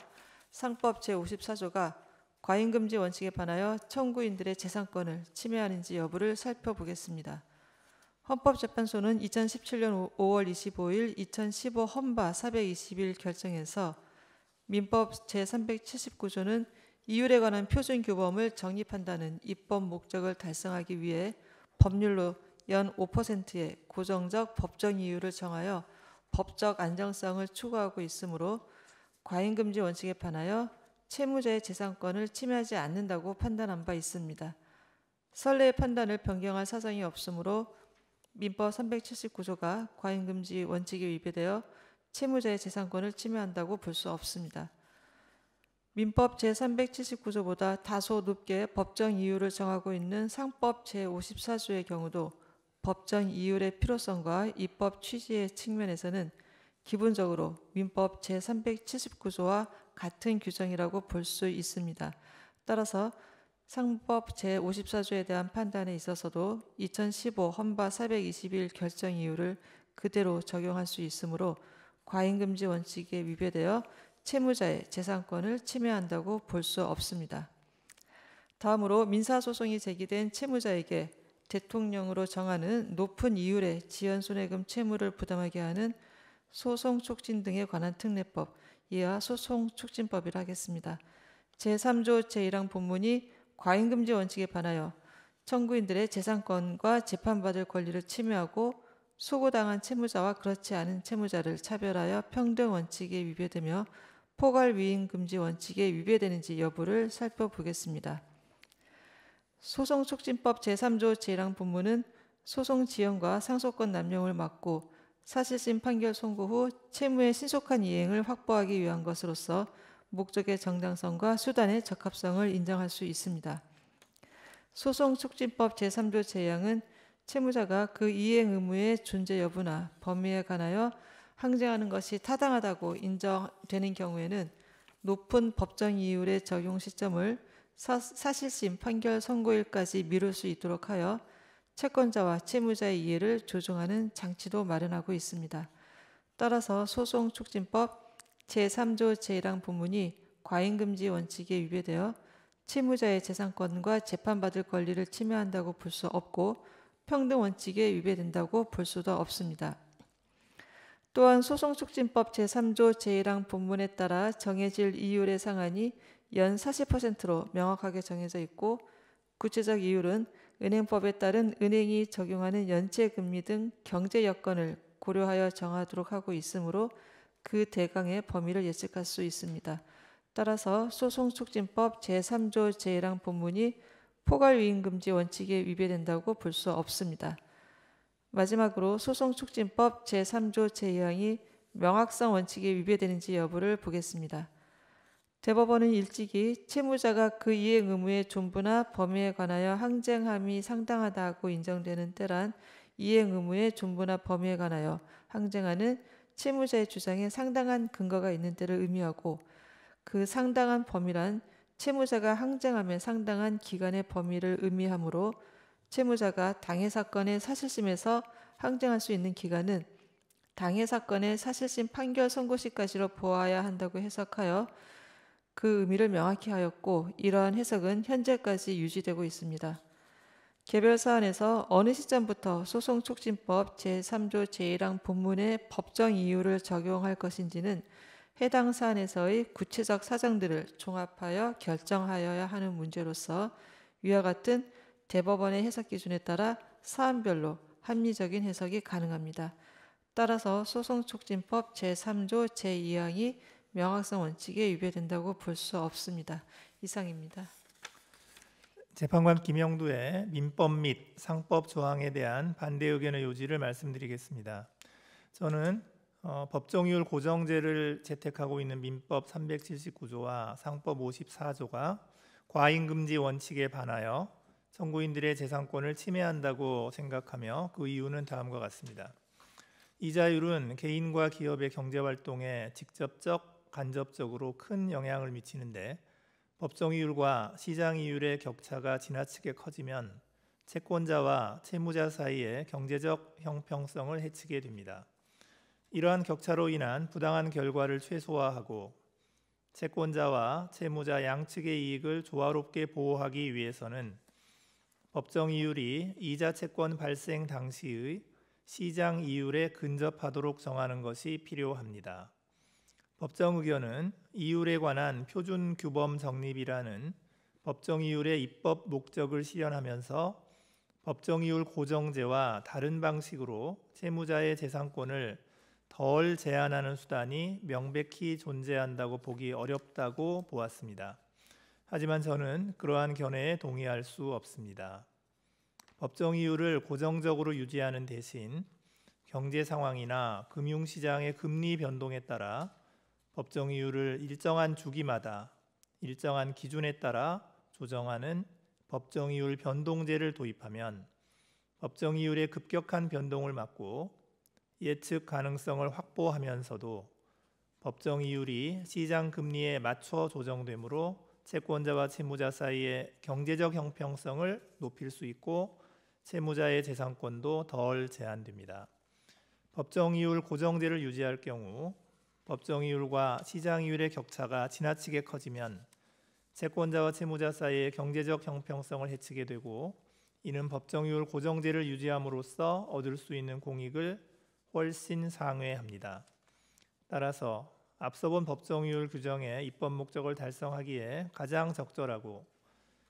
상법 제54조가 과잉금지 원칙에 반하여 청구인들의 재산권을 침해하는지 여부를 살펴보겠습니다. 헌법재판소는 2017년 5월 25일 2015 헌바 421 결정에서 민법 제379조는 이율에 관한 표준 규범을 정립한다는 입법 목적을 달성하기 위해 법률로 연 5%의 고정적 법정 이유를 정하여 법적 안정성을 추구하고 있으므로 과잉금지 원칙에 반하여 채무자의 재산권을 침해하지 않는다고 판단한 바 있습니다. 선례의 판단을 변경할 사정이 없으므로 민법 379조가 과잉금지 원칙에 위배되어 채무자의 재산권을 침해한다고 볼 수 없습니다. 민법 제379조보다 다소 높게 법정 이유를 정하고 있는 상법 제54조의 경우도 법정 이율의 필요성과 입법 취지의 측면에서는 기본적으로 민법 제379조와 같은 규정이라고 볼 수 있습니다. 따라서 상법 제54조에 대한 판단에 있어서도 2015 헌바 421 결정 이유를 그대로 적용할 수 있으므로 과잉금지 원칙에 위배되어 채무자의 재산권을 침해한다고 볼 수 없습니다. 다음으로 민사소송이 제기된 채무자에게 대통령으로 정하는 높은 이율의 지연손해금 채무를 부담하게 하는 소송촉진 등에 관한 특례법, 이하 소송촉진법이라 하겠습니다. 제3조 제1항 본문이 과잉금지 원칙에 반하여 청구인들의 재산권과 재판받을 권리를 침해하고 소고당한 채무자와 그렇지 않은 채무자를 차별하여 평등 원칙에 위배되며 포괄위임금지 원칙에 위배되는지 여부를 살펴보겠습니다. 소송촉진법 제3조 제1항 본문은 소송 지연과 상소권 남용을 막고 사실심 판결 선고 후 채무의 신속한 이행을 확보하기 위한 것으로서 목적의 정당성과 수단의 적합성을 인정할 수 있습니다. 소송촉진법 제3조 제2항은 채무자가 그 이행 의무의 존재 여부나 범위에 관하여 항쟁하는 것이 타당하다고 인정되는 경우에는 높은 법정 이율의 적용 시점을 사실심 판결 선고일까지 미룰 수 있도록 하여 채권자와 채무자의 이해를 조정하는 장치도 마련하고 있습니다. 따라서 소송촉진법 제3조 제1항 본문이 과잉금지 원칙에 위배되어 채무자의 재산권과 재판받을 권리를 침해한다고 볼 수 없고 평등 원칙에 위배된다고 볼 수도 없습니다. 또한 소송촉진법 제3조 제1항 본문에 따라 정해질 이율의 상한이 연 40%로 명확하게 정해져 있고 구체적 이율은 은행법에 따른 은행이 적용하는 연체금리 등 경제 여건을 고려하여 정하도록 하고 있으므로 그 대강의 범위를 예측할 수 있습니다. 따라서 소송촉진법 제3조 제1항 본문이 포괄위임금지 원칙에 위배된다고 볼 수 없습니다. 마지막으로 소송촉진법 제3조 제2항이 명확성 원칙에 위배되는지 여부를 보겠습니다. 대법원은 일찍이 채무자가 그 이행 의무의 존부나 범위에 관하여 항쟁함이 상당하다고 인정되는 때란 이행 의무의 존부나 범위에 관하여 항쟁하는 채무자의 주장에 상당한 근거가 있는 때를 의미하고 그 상당한 범위란 채무자가 항쟁함에 상당한 기간의 범위를 의미하므로 채무자가 당해 사건의 사실심에서 항쟁할 수 있는 기간은 당해 사건의 사실심 판결 선고시까지로 보아야 한다고 해석하여 그 의미를 명확히 하였고 이러한 해석은 현재까지 유지되고 있습니다. 개별 사안에서 어느 시점부터 소송촉진법 제3조 제1항 본문의 법정 이유를 적용할 것인지는 해당 사안에서의 구체적 사정들을 종합하여 결정하여야 하는 문제로서 위와 같은 대법원의 해석 기준에 따라 사안별로 합리적인 해석이 가능합니다. 따라서 소송촉진법 제3조 제2항이 명확성 원칙에 위배된다고 볼 수 없습니다. 이상입니다.
재판관 김영두의 민법 및 상법 조항에 대한 반대 의견의 요지를 말씀드리겠습니다. 저는 법정이율 고정제를 채택하고 있는 민법 379조와 상법 54조가 과잉금지 원칙에 반하여 청구인들의 재산권을 침해한다고 생각하며 그 이유는 다음과 같습니다. 이 자율은 개인과 기업의 경제활동에 직접적, 간접적으로 큰 영향을 미치는데 법정이율과 시장이율의 격차가 지나치게 커지면 채권자와 채무자 사이의 경제적 형평성을 해치게 됩니다. 이러한 격차로 인한 부당한 결과를 최소화하고 채권자와 채무자 양측의 이익을 조화롭게 보호하기 위해서는 법정 이율이 이자 채권 발생 당시의 시장 이율에 근접하도록 정하는 것이 필요합니다. 법정 의견은 이율에 관한 표준 규범 정립이라는 법정 이율의 입법 목적을 실현하면서 법정 이율 고정제와 다른 방식으로 채무자의 재산권을 덜 제한하는 수단이 명백히 존재한다고 보기 어렵다고 보았습니다. 하지만 저는 그러한 견해에 동의할 수 없습니다. 법정 이율을 고정적으로 유지하는 대신 경제 상황이나 금융시장의 금리 변동에 따라 법정 이율을 일정한 주기마다 일정한 기준에 따라 조정하는 법정 이율 변동제를 도입하면 법정 이율의 급격한 변동을 막고 예측 가능성을 확보하면서도 법정 이율이 시장 금리에 맞춰 조정되므로 채권자와 채무자 사이의 경제적 형평성을 높일 수 있고 채무자의 재산권도 덜 제한됩니다. 법정 이율 고정제를 유지할 경우 법정 이율과 시장 이율의 격차가 지나치게 커지면 채권자와 채무자 사이의 경제적 형평성을 해치게 되고 이는 법정 이율 고정제를 유지함으로써 얻을 수 있는 공익을 훨씬 상회합니다. 따라서 앞서 본 법정 이율 규정의 입법 목적을 달성하기에 가장 적절하고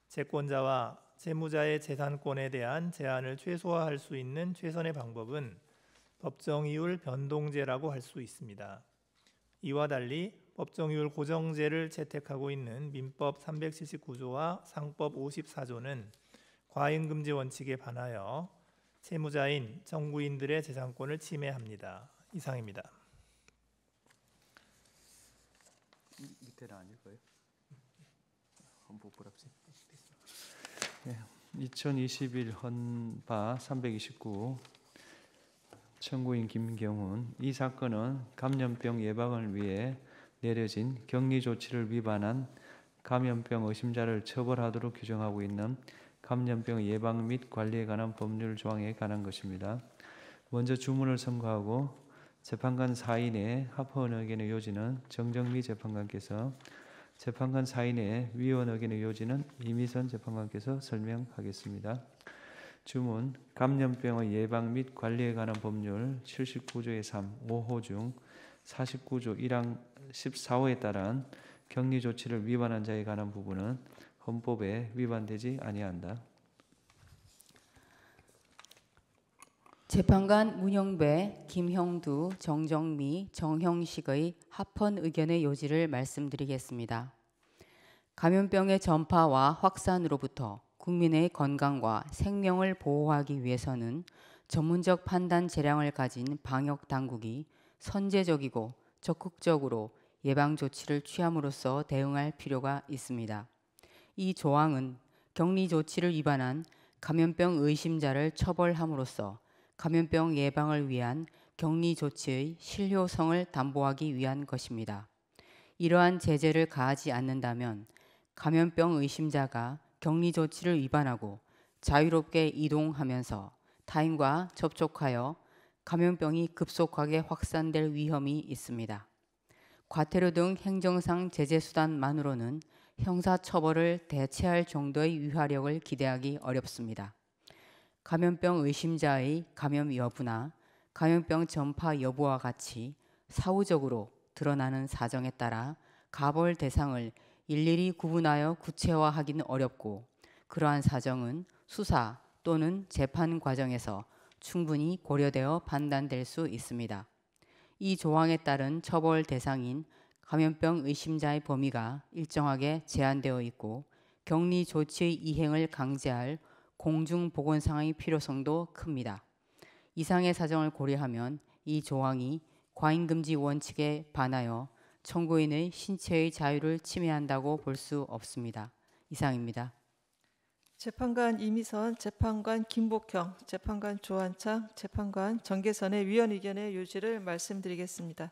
채권자와 채무자의 재산권에 대한 제한을 최소화할 수 있는 최선의 방법은 법정 이율 변동제라고 할 수 있습니다. 이와 달리 법정 이율 고정제를 채택하고 있는 민법 379조와 상법 54조는 과잉금지 원칙에 반하여 채무자인 청구인들의 재산권을 침해합니다. 이상입니다.
밑에는 아닐까요? 헌법 불합치. 2021 헌바 329 청구인 김경훈. 이 사건은 감염병 예방을 위해 내려진 격리 조치를 위반한 감염병 의심자를 처벌하도록 규정하고 있는 감염병 예방 및 관리에 관한 법률 조항에 관한 것입니다. 먼저 주문을 선고하고 재판관 4인의 합헌 의견의 요지는 정정미 재판관께서, 재판관 4인의 위원 의견의 요지는 이미선 재판관께서 설명하겠습니다. 주문. 감염병의 예방 및 관리에 관한 법률 79조의 3, 5호 중 49조 1항 14호에 따른 격리 조치를 위반한 자에 관한 부분은 헌법에 위반되지 아니한다.
재판관 문영배, 김형두, 정정미, 정형식의 합헌 의견의 요지를 말씀드리겠습니다. 감염병의 전파와 확산으로부터 국민의 건강과 생명을 보호하기 위해서는 전문적 판단 재량을 가진 방역 당국이 선제적이고 적극적으로 예방 조치를 취함으로써 대응할 필요가 있습니다. 이 조항은 격리 조치를 위반한 감염병 의심자를 처벌함으로써 감염병 예방을 위한 격리 조치의 실효성을 담보하기 위한 것입니다. 이러한 제재를 가하지 않는다면 감염병 의심자가 격리 조치를 위반하고 자유롭게 이동하면서 타인과 접촉하여 감염병이 급속하게 확산될 위험이 있습니다. 과태료 등 행정상 제재 수단만으로는 형사처벌을 대체할 정도의 위화력을 기대하기 어렵습니다. 감염병 의심자의 감염 여부나 감염병 전파 여부와 같이 사후적으로 드러나는 사정에 따라 가벌 대상을 일일이 구분하여 구체화하기는 어렵고 그러한 사정은 수사 또는 재판 과정에서 충분히 고려되어 판단될 수 있습니다. 이 조항에 따른 처벌 대상인 감염병 의심자의 범위가 일정하게 제한되어 있고 격리 조치의 이행을 강제할 공중보건상의 필요성도 큽니다. 이상의 사정을 고려하면 이 조항이 과잉금지 원칙에 반하여 청구인의 신체의 자유를 침해한다고 볼 수 없습니다. 이상입니다.
재판관 이미선, 재판관 김복형, 재판관 조한창, 재판관 정계선의 위원 의견의 요지를 말씀드리겠습니다.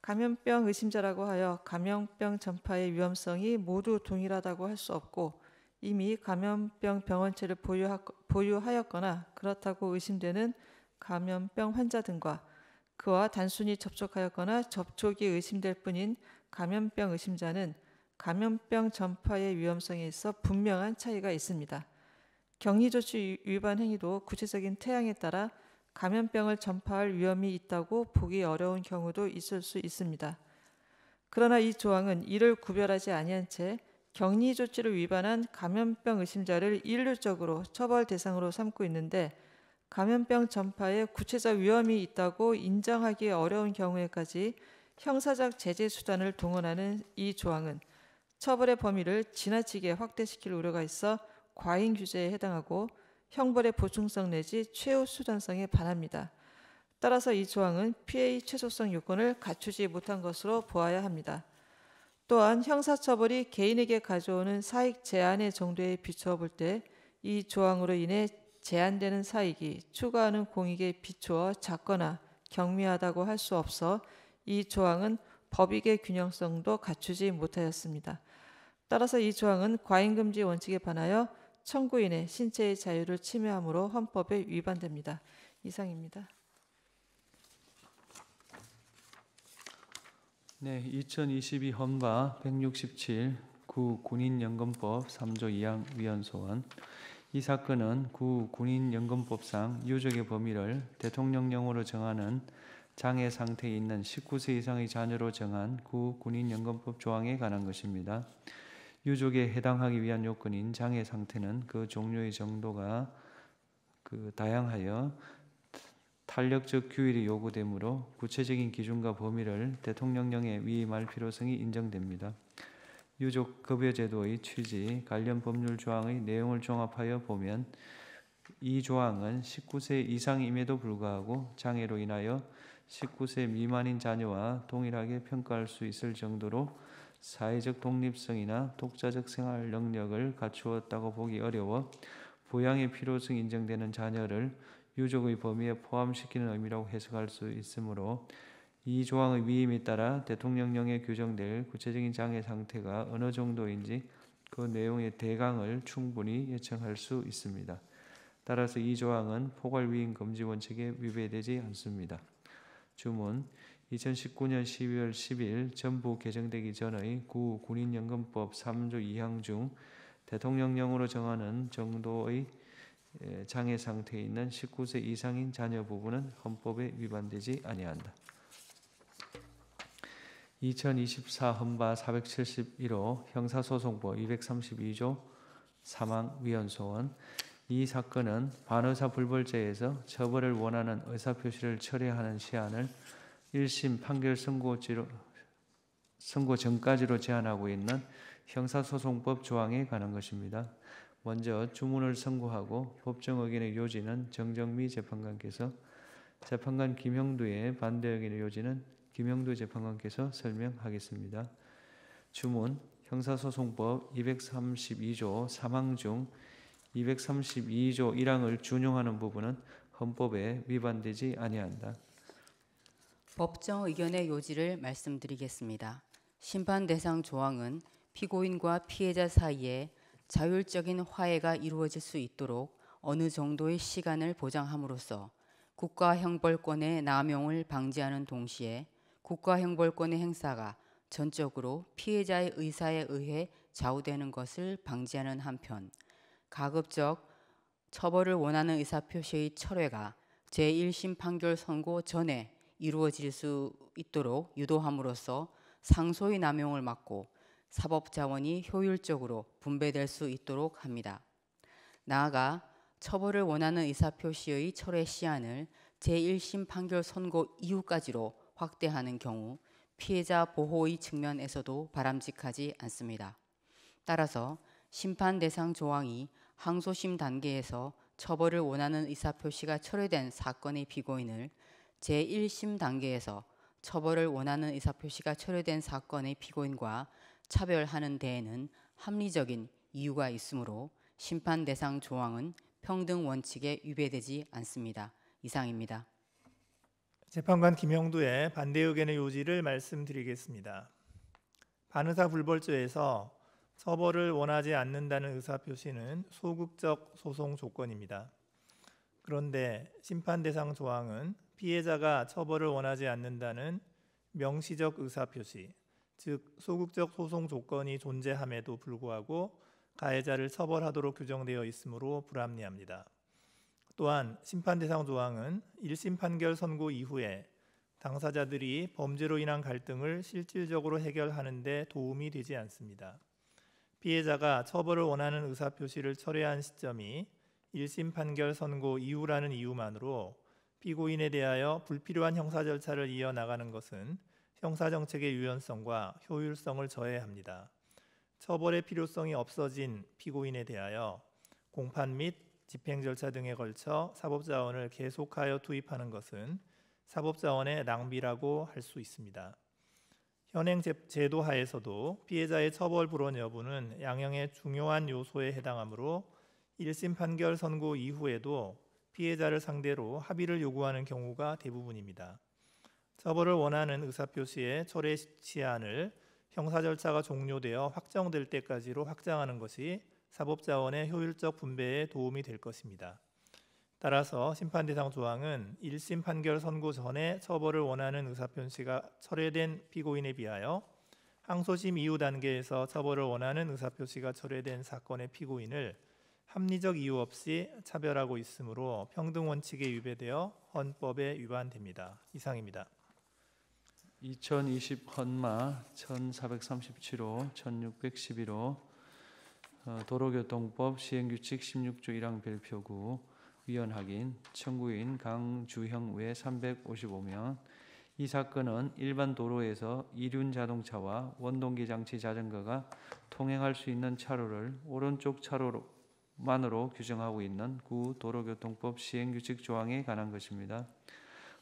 감염병 의심자라고 하여 감염병 전파의 위험성이 모두 동일하다고 할 수 없고 이미 감염병 병원체를 보유하였거나 그렇다고 의심되는 감염병 환자 등과 그와 단순히 접촉하였거나 접촉이 의심될 뿐인 감염병 의심자는 감염병 전파의 위험성에 있어 분명한 차이가 있습니다. 격리조치 위반 행위도 구체적인 태양에 따라 감염병을 전파할 위험이 있다고 보기 어려운 경우도 있을 수 있습니다. 그러나 이 조항은 이를 구별하지 아니한 채 격리 조치를 위반한 감염병 의심자를 일률적으로 처벌 대상으로 삼고 있는데 감염병 전파에 구체적 위험이 있다고 인정하기 어려운 경우에까지 형사적 제재 수단을 동원하는 이 조항은 처벌의 범위를 지나치게 확대시킬 우려가 있어 과잉 규제에 해당하고 형벌의 보충성 내지 최후 수단성에 반합니다. 따라서 이 조항은 피해의 최소성 요건을 갖추지 못한 것으로 보아야 합니다. 또한 형사처벌이 개인에게 가져오는 사익 제한의 정도에 비추어 볼 때 이 조항으로 인해 제한되는 사익이 추가하는 공익에 비추어 작거나 경미하다고 할 수 없어 이 조항은 법익의 균형성도 갖추지 못하였습니다. 따라서 이 조항은 과잉금지 원칙에 반하여 청구인의 신체의 자유를 침해함으로 헌법에 위반됩니다. 이상입니다.
네, 2022 헌바 167 구 군인연금법 3조 2항 위헌소원. 이 사건은 구 군인연금법상 유족의 범위를 대통령령으로 정하는 장애 상태에 있는 19세 이상의 자녀로 정한 구 군인연금법 조항에 관한 것입니다. 유족에 해당하기 위한 요건인 장애 상태는 그 종류의 정도가 다양하여 탄력적 규율이 요구되므로 구체적인 기준과 범위를 대통령령에 위임할 필요성이 인정됩니다. 유족 급여 제도의 취지, 관련 법률 조항의 내용을 종합하여 보면 이 조항은 19세 이상임에도 불구하고 장애로 인하여 19세 미만인 자녀와 동일하게 평가할 수 있을 정도로 사회적 독립성이나 독자적 생활 능력을 갖추었다고 보기 어려워 부양의 필요성이 인정되는 자녀를 유족의 범위에 포함시키는 의미라고 해석할 수 있으므로 이 조항의 위임에 따라 대통령령에 규정될 구체적인 장애 상태가 어느 정도인지 그 내용의 대강을 충분히 예측할 수 있습니다. 따라서 이 조항은 포괄위임 금지 원칙에 위배되지 않습니다. 주문 2019년 12월 10일 전부 개정되기 전의 구 군인연금법 3조 2항 중 대통령령으로 정하는 정도의 장애 상태에 있는 19세 이상인 자녀 부분은 헌법에 위반되지 아니한다. 2024 헌바 471호 형사소송법 232조 사망 위헌소원. 이 사건은 반의사 불벌죄에서 처벌을 원하는 의사표시를 철회하는 시한을 1심 판결 선고 전까지로 제한하고 있는 형사소송법 조항에 관한 것입니다. 먼저 주문을 선고하고 법정 의견의 요지는 정정미 재판관께서, 재판관 김형두의 반대 의견의 요지는 김형두 재판관께서 설명하겠습니다. 주문 형사소송법 232조 3항 중 232조 1항을 준용하는 부분은 헌법에 위반되지 아니한다.
법정 의견의 요지를 말씀드리겠습니다. 심판 대상 조항은 피고인과 피해자 사이에 자율적인 화해가 이루어질 수 있도록 어느 정도의 시간을 보장함으로써 국가형벌권의 남용을 방지하는 동시에 국가형벌권의 행사가 전적으로 피해자의 의사에 의해 좌우되는 것을 방지하는 한편 가급적 처벌을 원하는 의사표시의 철회가 제1심 판결 선고 전에 이루어질 수 있도록 유도함으로써 상소의 남용을 막고 사법자원이 효율적으로 분배될 수 있도록 합니다. 나아가 처벌을 원하는 의사표시의 철회 시한을 제1심 판결 선고 이후까지로 확대하는 경우 피해자 보호의 측면에서도 바람직하지 않습니다. 따라서 심판 대상 조항이 항소심 단계에서 처벌을 원하는 의사표시가 철회된 사건의 피고인을 제1심 단계에서 처벌을 원하는 의사표시가 철회된 사건의 피고인과 차별하는 데에는 합리적인 이유가 있으므로 심판 대상 조항은 평등 원칙에 위배되지 않습니다. 이상입니다.
재판관 김형두의 반대 의견의 요지를 말씀드리겠습니다. 반의사 불벌죄에서 처벌을 원하지 않는다는 의사표시는 소극적 소송 조건입니다. 그런데 심판 대상 조항은 피해자가 처벌을 원하지 않는다는 명시적 의사표시, 즉 소극적 소송 조건이 존재함에도 불구하고 가해자를 처벌하도록 규정되어 있으므로 불합리합니다. 또한 심판 대상 조항은 1심 판결 선고 이후에 당사자들이 범죄로 인한 갈등을 실질적으로 해결하는 데 도움이 되지 않습니다. 피해자가 처벌을 원하는 의사표시를 철회한 시점이 1심 판결 선고 이후라는 이유만으로 피고인에 대하여 불필요한 형사 절차를 이어나가는 것은 형사정책의 유연성과 효율성을 저해합니다. 처벌의 필요성이 없어진 피고인에 대하여 공판 및 집행 절차 등에 걸쳐 사법자원을 계속하여 투입하는 것은 사법자원의 낭비라고 할 수 있습니다. 현행 제도 하에서도 피해자의 처벌 불원 여부는 양형의 중요한 요소에 해당하므로 1심 판결 선고 이후에도 피해자를 상대로 합의를 요구하는 경우가 대부분입니다. 처벌을 원하는 의사표시의 철회 시한을 형사 절차가 종료되어 확정될 때까지로 확장하는 것이 사법자원의 효율적 분배에 도움이 될 것입니다. 따라서 심판 대상 조항은 1심 판결 선고 전에 처벌을 원하는 의사표시가 철회된 피고인에 비하여 항소심 이후 단계에서 처벌을 원하는 의사표시가 철회된 사건의 피고인을 합리적 이유 없이 차별하고 있으므로 평등 원칙에 위배되어 헌법에 위반됩니다. 이상입니다.
2020 헌마 1437호 1611호 도로교통법 시행규칙 16조 1항 별표구 위헌 확인 청구인 강주형 외 355명. 이 사건은 일반 도로에서 이륜 자동차와 원동기 장치 자전거가 통행할 수 있는 차로를 오른쪽 차로만으로 규정하고 있는 구 도로교통법 시행규칙 조항에 관한 것입니다.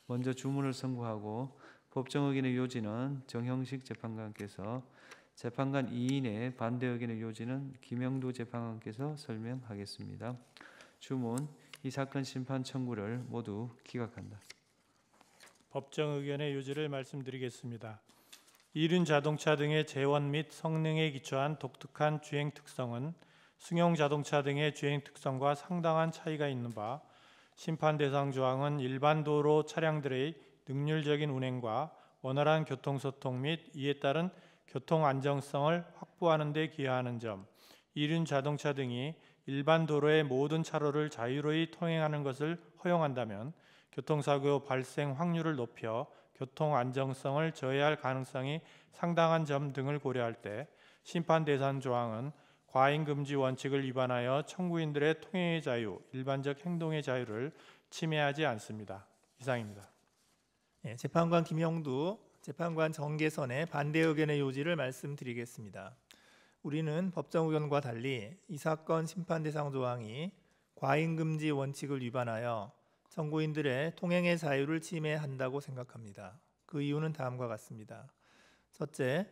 먼저 주문을 선고하고 법정 의견의 요지는 정형식 재판관께서, 재판관 2인의 반대 의견의 요지는 김영두 재판관께서 설명하겠습니다. 주문: 이 사건 심판 청구를 모두 기각한다.
법정 의견의 요지를 말씀드리겠습니다. 이륜 자동차 등의 재원 및 성능에 기초한 독특한 주행 특성은 승용 자동차 등의 주행 특성과 상당한 차이가 있는 바, 심판 대상 조항은 일반 도로 차량들의 능률적인 운행과 원활한 교통소통 및 이에 따른 교통 안정성을 확보하는 데 기여하는 점, 이륜 자동차 등이 일반 도로의 모든 차로를 자유로이 통행하는 것을 허용한다면 교통사고 발생 확률을 높여 교통 안정성을 저해할 가능성이 상당한 점 등을 고려할 때 심판 대상 조항은 과잉 금지 원칙을 위반하여 청구인들의 통행의 자유, 일반적 행동의 자유를 침해하지 않습니다. 이상입니다.
재판관 김영두 재판관 정계선의 반대 의견의 요지를 말씀드리겠습니다. 우리는 법정 의견과 달리 이 사건 심판 대상 조항이 과잉 금지 원칙을 위반하여 청구인들의 통행의 자유를 침해한다고 생각합니다. 그 이유는 다음과 같습니다. 첫째,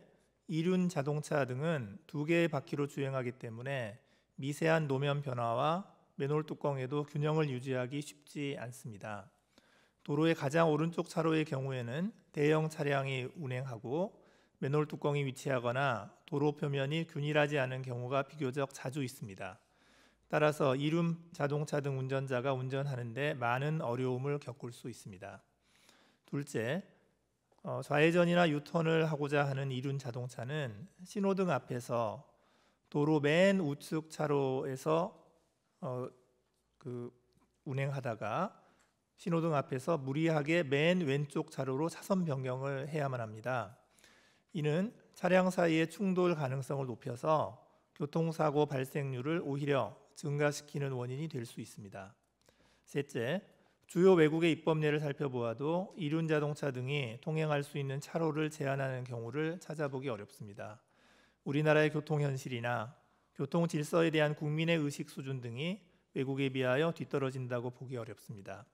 이륜 자동차 등은 2개의 바퀴로 주행하기 때문에 미세한 노면 변화와 맨홀 뚜껑에도 균형을 유지하기 쉽지 않습니다. 도로의 가장 오른쪽 차로의 경우에는 대형 차량이 운행하고 맨홀 뚜껑이 위치하거나 도로 표면이 균일하지 않은 경우가 비교적 자주 있습니다. 따라서 이륜 자동차 등 운전자가 운전하는데 많은 어려움을 겪을 수 있습니다. 둘째, 좌회전이나 유턴을 하고자 하는 이륜 자동차는 신호등 앞에서 도로 맨 우측 차로에서 운행하다가 신호등 앞에서 무리하게 맨 왼쪽 차로로 차선 변경을 해야만 합니다. 이는 차량 사이의 충돌 가능성을 높여서 교통사고 발생률을 오히려 증가시키는 원인이 될 수 있습니다. 셋째, 주요 외국의 입법례를 살펴보아도 이륜 자동차 등이 통행할 수 있는 차로를 제한하는 경우를 찾아보기 어렵습니다. 우리나라의 교통 현실이나 교통 질서에 대한 국민의 의식 수준 등이 외국에 비하여 뒤떨어진다고 보기 어렵습니다.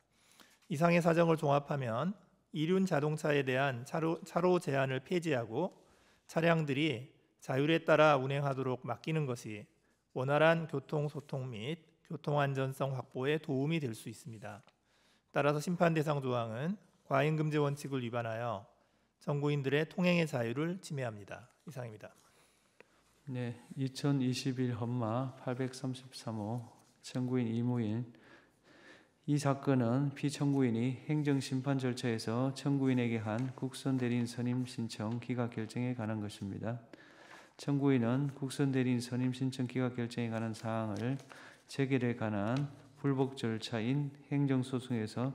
이상의 사정을 종합하면 이륜 자동차에 대한 차로 제한을 폐지하고 차량들이 자율에 따라 운행하도록 맡기는 것이 원활한 교통소통 및 교통안전성 확보에 도움이 될 수 있습니다. 따라서 심판 대상 조항은 과잉금지 원칙을 위반하여 청구인들의 통행의 자유를 침해합니다. 이상입니다.
네, 2021 헌마 833호 청구인 이무인. 이 사건은 피청구인이 행정심판 절차에서 청구인에게 한 국선 대리인 선임 신청 기각 결정에 관한 것입니다. 청구인은 국선 대리인 선임 신청 기각 결정에 관한 사항을 재결에 관한 불복 절차인 행정소송에서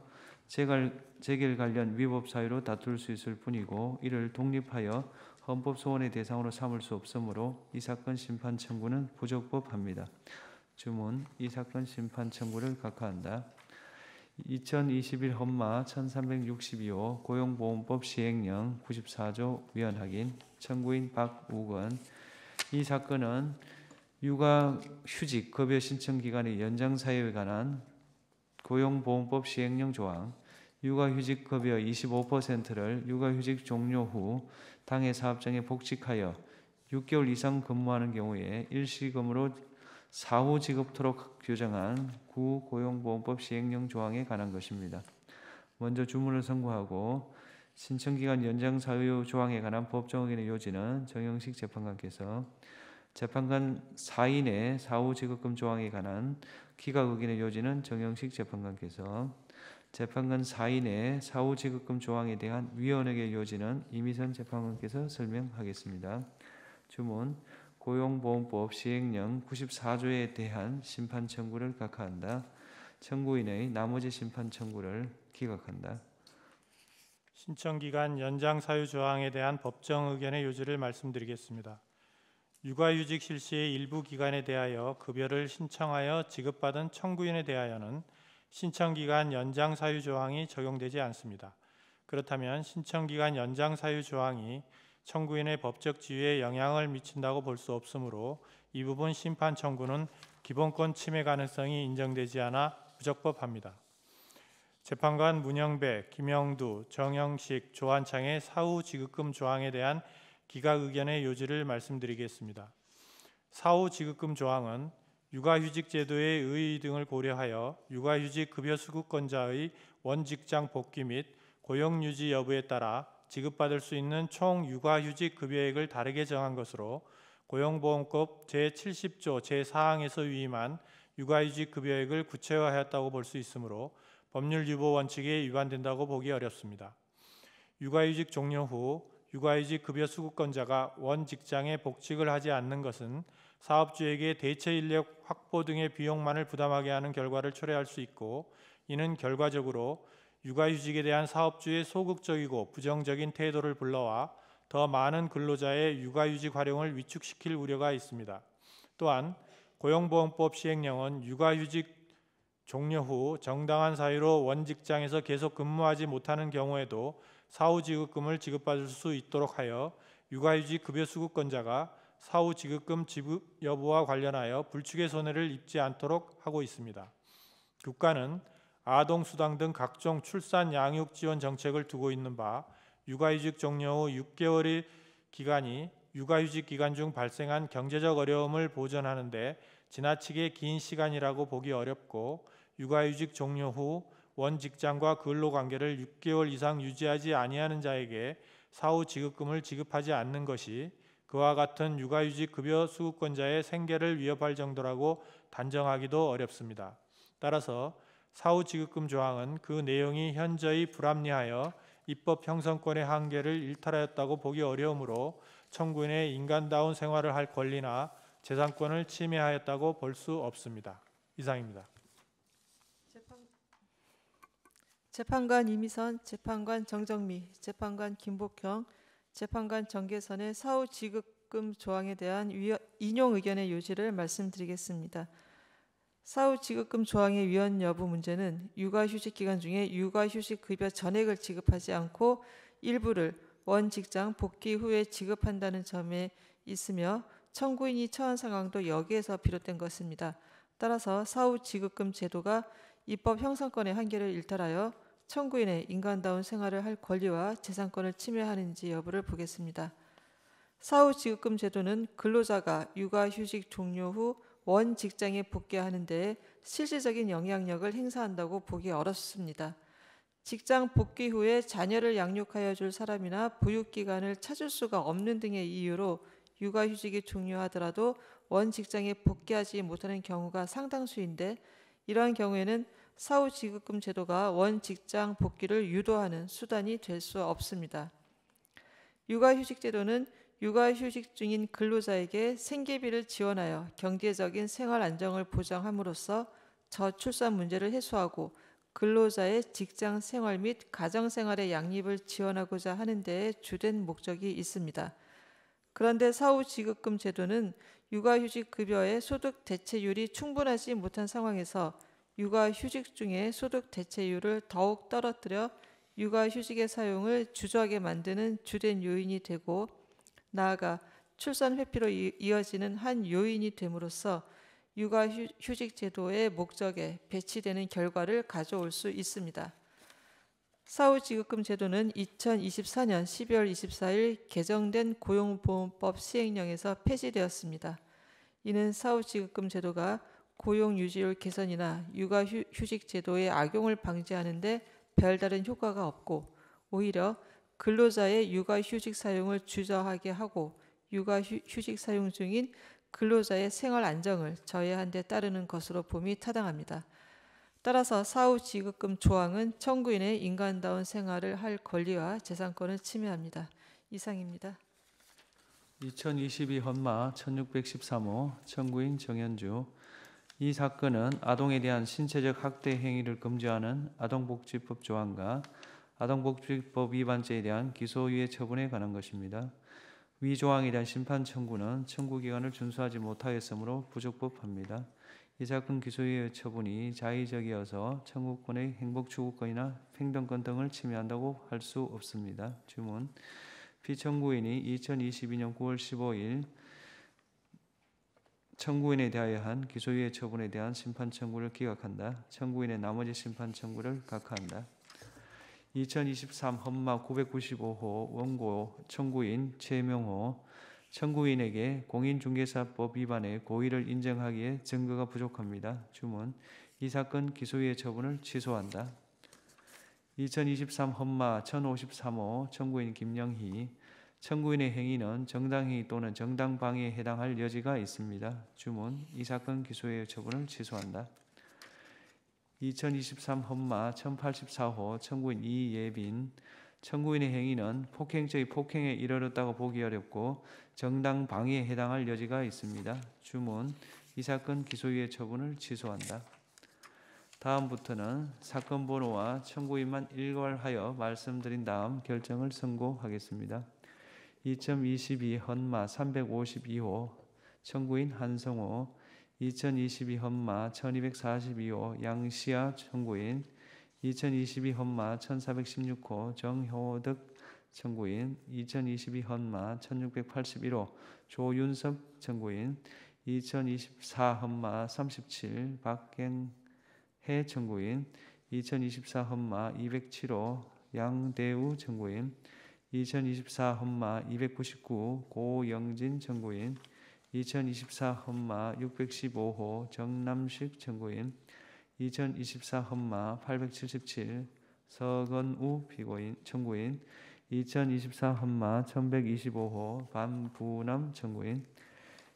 재결 관련 위법 사유로 다툴 수 있을 뿐이고 이를 독립하여 헌법소원의 대상으로 삼을 수 없으므로 이 사건 심판 청구는 부적법합니다. 주문, 이 사건 심판 청구를 각하한다. 2021 헌마 1362호 고용보험법 시행령 94조 위헌 확인. 청구인 박우건. 이 사건은 육아휴직 급여 신청 기간의 연장 사유에 관한 고용보험법 시행령 조항, 육아휴직 급여 25%를 육아휴직 종료 후 당해 사업장에 복직하여 6개월 이상 근무하는 경우에 일시금으로 사후 지급토록 규정한 구고용보험법 시행령 조항에 관한 것입니다. 먼저 주문을 선고하고 신청기간 연장 사유 조항에 관한 법정 의견의 요지는 정영식 재판관께서, 재판관 사인의 사후 지급금 조항에 관한 기각 의견의 요지는 정영식 재판관께서, 재판관 사인의 사후 지급금 조항에 대한 위헌 의견의 요지는 이미선 재판관께서 설명하겠습니다. 주문, 고용보험법 시행령 94조에 대한 심판 청구를 각하한다. 청구인의 나머지 심판 청구를 기각한다.
신청기간 연장 사유 조항에 대한 법정 의견의 요지를 말씀드리겠습니다. 육아휴직 실시의 일부 기간에 대하여 급여를 신청하여 지급받은 청구인에 대하여는 신청기간 연장 사유 조항이 적용되지 않습니다. 그렇다면 신청기간 연장 사유 조항이 청구인의 법적 지위에 영향을 미친다고 볼 수 없으므로 이 부분 심판 청구는 기본권 침해 가능성이 인정되지 않아 부적법합니다. 재판관 문영배, 김영두, 정영식, 조한창의 사후 지급금 조항에 대한 기각 의견의 요지를 말씀드리겠습니다. 사후 지급금 조항은 육아휴직 제도의 의의 등을 고려하여 육아휴직 급여 수급권자의 원직장 복귀 및 고용 유지 여부에 따라 지급받을 수 있는 총 육아휴직 급여액을 다르게 정한 것으로 고용보험법 제70조 제4항에서 위임한 육아휴직 급여액을 구체화하였다고 볼 수 있으므로 법률 유보 원칙에 위반된다고 보기 어렵습니다. 육아휴직 종료 후 육아휴직 급여 수급권자가 원 직장에 복직을 하지 않는 것은 사업주에게 대체 인력 확보 등의 비용만을 부담하게 하는 결과를 초래할 수 있고, 이는 결과적으로 육아휴직에 대한 사업주의 소극적이고 부정적인 태도를 불러와 더 많은 근로자의 육아휴직 활용을 위축시킬 우려가 있습니다. 또한 고용보험법 시행령은 육아휴직 종료 후 정당한 사유로 원 직장에서 계속 근무하지 못하는 경우에도 사후 지급금을 지급받을 수 있도록 하여 육아휴직 급여 수급권자가 사후 지급금 지급 여부와 관련하여 불축의 손해를 입지 않도록 하고 있습니다. 국가는 아동수당 등 각종 출산 양육 지원 정책을 두고 있는 바 육아휴직 종료 후 6개월의 기간이 육아휴직 기간 중 발생한 경제적 어려움을 보전하는 데 지나치게 긴 시간이라고 보기 어렵고, 육아휴직 종료 후 원 직장과 근로관계를 6개월 이상 유지하지 아니하는 자에게 사후 지급금을 지급하지 않는 것이 그와 같은 육아휴직 급여 수급권자의 생계를 위협할 정도라고 단정하기도 어렵습니다. 따라서 사후 지급금 조항은 그 내용이 현저히 불합리하여 입법 형성권의 한계를 일탈하였다고 보기 어려우므로 청구인의 인간다운 생활을 할 권리나 재산권을 침해하였다고 볼 수 없습니다. 이상입니다.
재판관 이미선, 재판관 정정미, 재판관 김복형, 재판관 정계선의 사후 지급금 조항에 대한 인용 의견의 요지를 말씀드리겠습니다. 사후 지급금 조항의 위헌 여부 문제는 육아휴직 기간 중에 육아휴직 급여 전액을 지급하지 않고 일부를 원 직장 복귀 후에 지급한다는 점에 있으며 청구인이 처한 상황도 여기에서 비롯된 것입니다. 따라서 사후 지급금 제도가 입법 형성권의 한계를 일탈하여 청구인의 인간다운 생활을 할 권리와 재산권을 침해하는지 여부를 보겠습니다. 사후 지급금 제도는 근로자가 육아휴직 종료 후 원 직장에 복귀하는 데 실질적인 영향력을 행사한다고 보기 어렵습니다. 직장 복귀 후에 자녀를 양육하여 줄 사람이나 보육기관을 찾을 수가 없는 등의 이유로 육아휴직이 종료하더라도 원 직장에 복귀하지 못하는 경우가 상당수인데 이러한 경우에는 사후지급금 제도가 원 직장 복귀를 유도하는 수단이 될 수 없습니다. 육아휴직 제도는 육아휴직 중인 근로자에게 생계비를 지원하여 경제적인 생활 안정을 보장함으로써 저출산 문제를 해소하고 근로자의 직장 생활 및 가정 생활의 양립을 지원하고자 하는 데에 주된 목적이 있습니다. 그런데 사후지급금 제도는 육아휴직 급여의 소득 대체율이 충분하지 못한 상황에서 육아휴직 중에 소득 대체율을 더욱 떨어뜨려 육아휴직의 사용을 주저하게 만드는 주된 요인이 되고 나아가 출산 회피로 이어지는 한 요인이 됨으로써 육아휴직 제도의 목적에 배치되는 결과를 가져올 수 있습니다. 사후지급금 제도는 2024년 12월 24일 개정된 고용보험법 시행령에서 폐지되었습니다. 이는 사후지급금 제도가 고용유지율 개선이나 육아휴직 제도의 악용을 방지하는 데 별다른 효과가 없고 오히려 근로자의 육아휴직 사용을 주저하게 하고 육아휴직 사용 중인 근로자의 생활 안정을 저해한 데 따르는 것으로 봄이 타당합니다. 따라서 사후지급금 조항은 청구인의 인간다운 생활을 할 권리와 재산권을 침해합니다. 이상입니다.
2022 헌마 1613호 청구인 정현주. 이 사건은 아동에 대한 신체적 학대 행위를 금지하는 아동복지법 조항과 아동복지법 위반죄에 대한 기소유예 처분에 관한 것입니다. 위 조항에 대한 심판 청구는 청구기간을 준수하지 못하였으므로 부적법합니다. 이 사건 기소유예 처분이 자의적이어서 청구권의 행복추구권이나 횡령권 등을 침해한다고 할 수 없습니다. 주문. 피청구인이 2022년 9월 15일 청구인에 대하여 한 기소유예 처분에 대한 심판 청구를 기각한다. 청구인의 나머지 심판 청구를 각하한다. 2023 헌마 995호 원고 청구인 최명호. 청구인에게 공인중개사법 위반의 고의를 인정하기에 증거가 부족합니다. 주문. 이 사건 기소유예 처분을 취소한다. 2023 헌마 1053호 청구인 김영희. 청구인의 행위는 정당행위 또는 정당방해에 해당할 여지가 있습니다. 주문. 이 사건 기소유예 처분을 취소한다. 2023 헌마 1084호 청구인 이예빈. 청구인의 행위는 폭행죄의 폭행에 이르렀다고 보기 어렵고 정당방해에 해당할 여지가 있습니다. 주문. 이 사건 기소유예 처분을 취소한다. 다음부터는 사건 번호와 청구인만 일괄하여 말씀드린 다음 결정을 선고하겠습니다. 2022 헌마 352호 청구인 한성호. 2022 헌마 1242호 양시아 청구인. 2022 헌마 1416호 정효득 청구인. 2022 헌마 1681호 조윤섭 청구인. 2024 헌마 37 박경혜 청구인. 2024 헌마 207호 양대우 청구인. 2024 헌마 299 고영진 청구인. 2024 헌마 615호 정남식 청구인. 2024 헌마 877 서건우 피고인 청구인. 2024 헌마 1125호 반부남 청구인.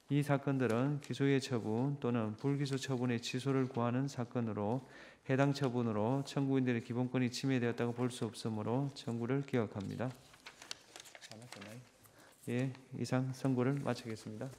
이 사건들은 기소유예 처분 또는 불기소 처분의 취소를 구하는 사건으로 해당 처분으로 청구인들의 기본권이 침해되었다고 볼 수 없으므로 청구를 기각합니다. 예, 이상 선고를 마치겠습니다.